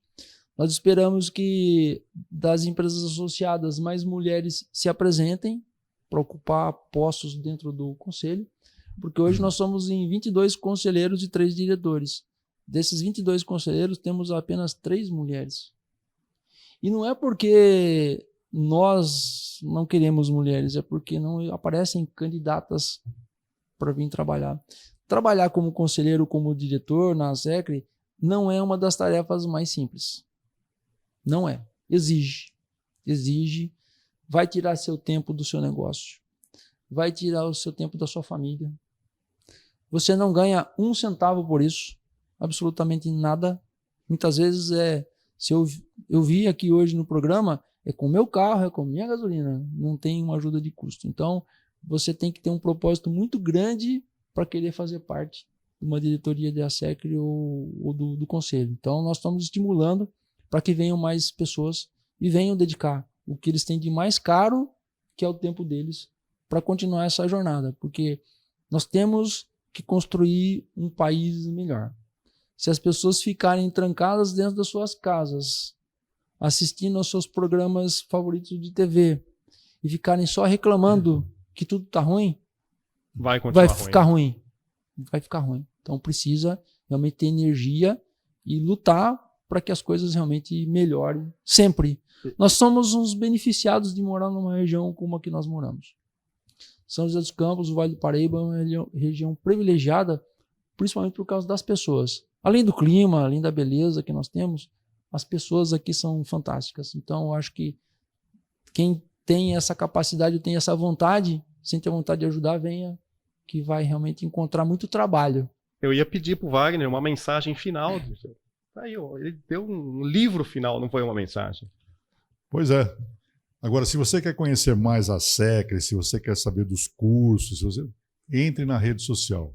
Nós esperamos que das empresas associadas mais mulheres se apresentem para ocupar postos dentro do conselho, porque hoje nós somos em 22 conselheiros e 3 diretores. Desses 22 conselheiros, temos apenas 3 mulheres. E não é porque nós não queremos mulheres, é porque não aparecem candidatas para vir trabalhar. Trabalhar como conselheiro, como diretor na SECRI, não é uma das tarefas mais simples. Não é. exige, vai tirar seu tempo do seu negócio, vai tirar o seu tempo da sua família. Você não ganha um centavo por isso, absolutamente nada. Muitas vezes se eu vi aqui hoje no programa, é com o meu carro, é com a minha gasolina, não tem uma ajuda de custo. Então, você tem que ter um propósito muito grande para querer fazer parte de uma diretoria de ASECRE ou do conselho. Então, nós estamos estimulando para que venham mais pessoas e venham dedicar o que eles têm de mais caro, que é o tempo deles, para continuar essa jornada, porque nós temos que construir um país melhor. Se as pessoas ficarem trancadas dentro das suas casas, assistindo aos seus programas favoritos de TV e ficarem só reclamando que tudo está ruim, vai ficar ruim. Vai ficar ruim. Então precisa realmente ter energia e lutar para que as coisas realmente melhorem sempre. Nós somos uns beneficiados de morar numa região como a que nós moramos. São José dos Campos, o Vale do Paraíba é uma região privilegiada, principalmente por causa das pessoas. Além do clima, além da beleza que nós temos, as pessoas aqui são fantásticas. Então, eu acho que quem tem essa capacidade, tem essa vontade, sente a vontade de ajudar, venha, que vai realmente encontrar muito trabalho. Eu ia pedir para o Wagner uma mensagem final. Aí, ele deu um livro final, não foi uma mensagem. Pois é. Agora, se você quer conhecer mais a ASECRE, se você quer saber dos cursos, entre na rede social.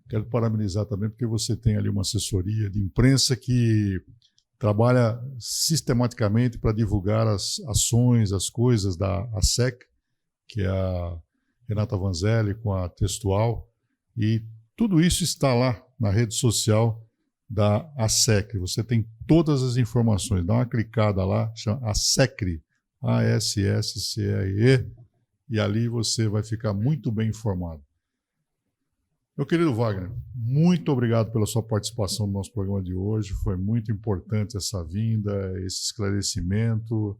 Quero parabenizar também porque você tem ali uma assessoria de imprensa que trabalha sistematicamente para divulgar as ações, as coisas da ASECRE, que é a Renata Vanzelli com a Textual, e tudo isso está lá na rede social da ASECRE. Você tem todas as informações. Dá uma clicada lá, chama ASECRE, ASSCRE, e ali você vai ficar muito bem informado. Meu querido Wagner, muito obrigado pela sua participação no nosso programa de hoje. Foi muito importante essa vinda, esse esclarecimento.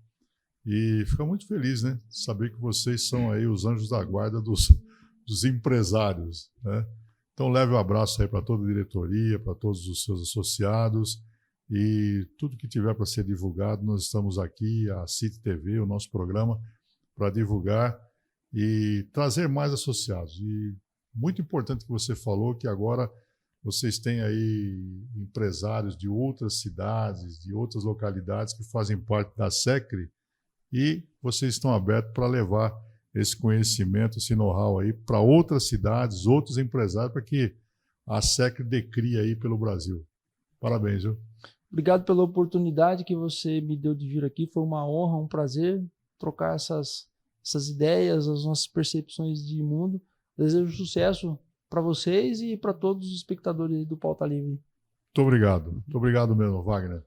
E fica muito feliz, né? Saber que vocês são aí os anjos da guarda dos empresários, né? Então leve um abraço aí para toda a diretoria, para todos os seus associados. E tudo que tiver para ser divulgado, nós estamos aqui, a CIT TV, o nosso programa, para divulgar e trazer mais associados. E muito importante que você falou que agora vocês têm aí empresários de outras cidades, de outras localidades que fazem parte da ASECRE e vocês estão abertos para levar esse conhecimento, esse know-how aí para outras cidades, outros empresários, para que a ASECRE dê cria aí pelo Brasil. Parabéns, viu? Obrigado pela oportunidade que você me deu de vir aqui. Foi uma honra, um prazer trocar essas ideias, as nossas percepções de mundo. Desejo sucesso para vocês e para todos os espectadores do Pauta Livre. Muito obrigado. Muito obrigado mesmo, Wagner.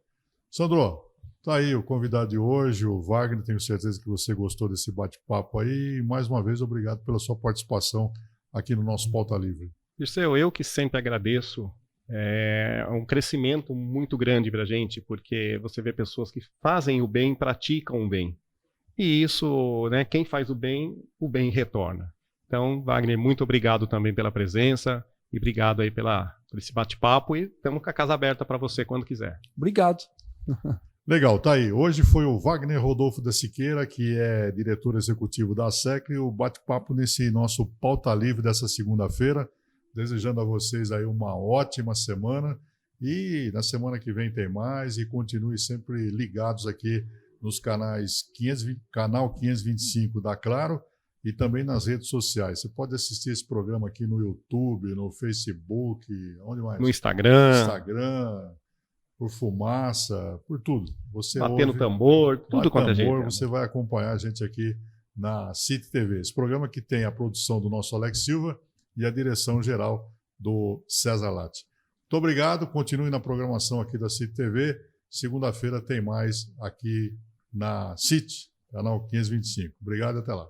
Sandro, tá aí o convidado de hoje, o Wagner. Tenho certeza que você gostou desse bate-papo aí. E mais uma vez, obrigado pela sua participação aqui no nosso Pauta Livre. Dirceu, eu que sempre agradeço. É um crescimento muito grande para a gente, porque você vê pessoas que fazem o bem, praticam o bem. E isso, né, quem faz o bem retorna. Então, Wagner, muito obrigado também pela presença e obrigado aí por esse bate-papo e estamos com a casa aberta para você quando quiser. Obrigado. Legal, tá aí. Hoje foi o Wagner Rodolfo da Siqueira, que é diretor executivo da ASECRE, o bate-papo nesse nosso Pauta Livre dessa segunda-feira. Desejando a vocês aí uma ótima semana e na semana que vem tem mais e continue sempre ligados aqui nos canais canal 525 da Claro e também nas redes sociais. Você pode assistir esse programa aqui no YouTube, no Facebook, onde mais? No Instagram, por Fumaça, por tudo. Você batendo tambor, tudo quanto é gente. Você vai acompanhar a gente aqui na CIT TV. Esse programa que tem a produção do nosso Alex Silva e a direção geral do César Latti. Muito obrigado, continue na programação aqui da CIT TV. Segunda-feira tem mais aqui na CIT, canal 525. Obrigado e até lá.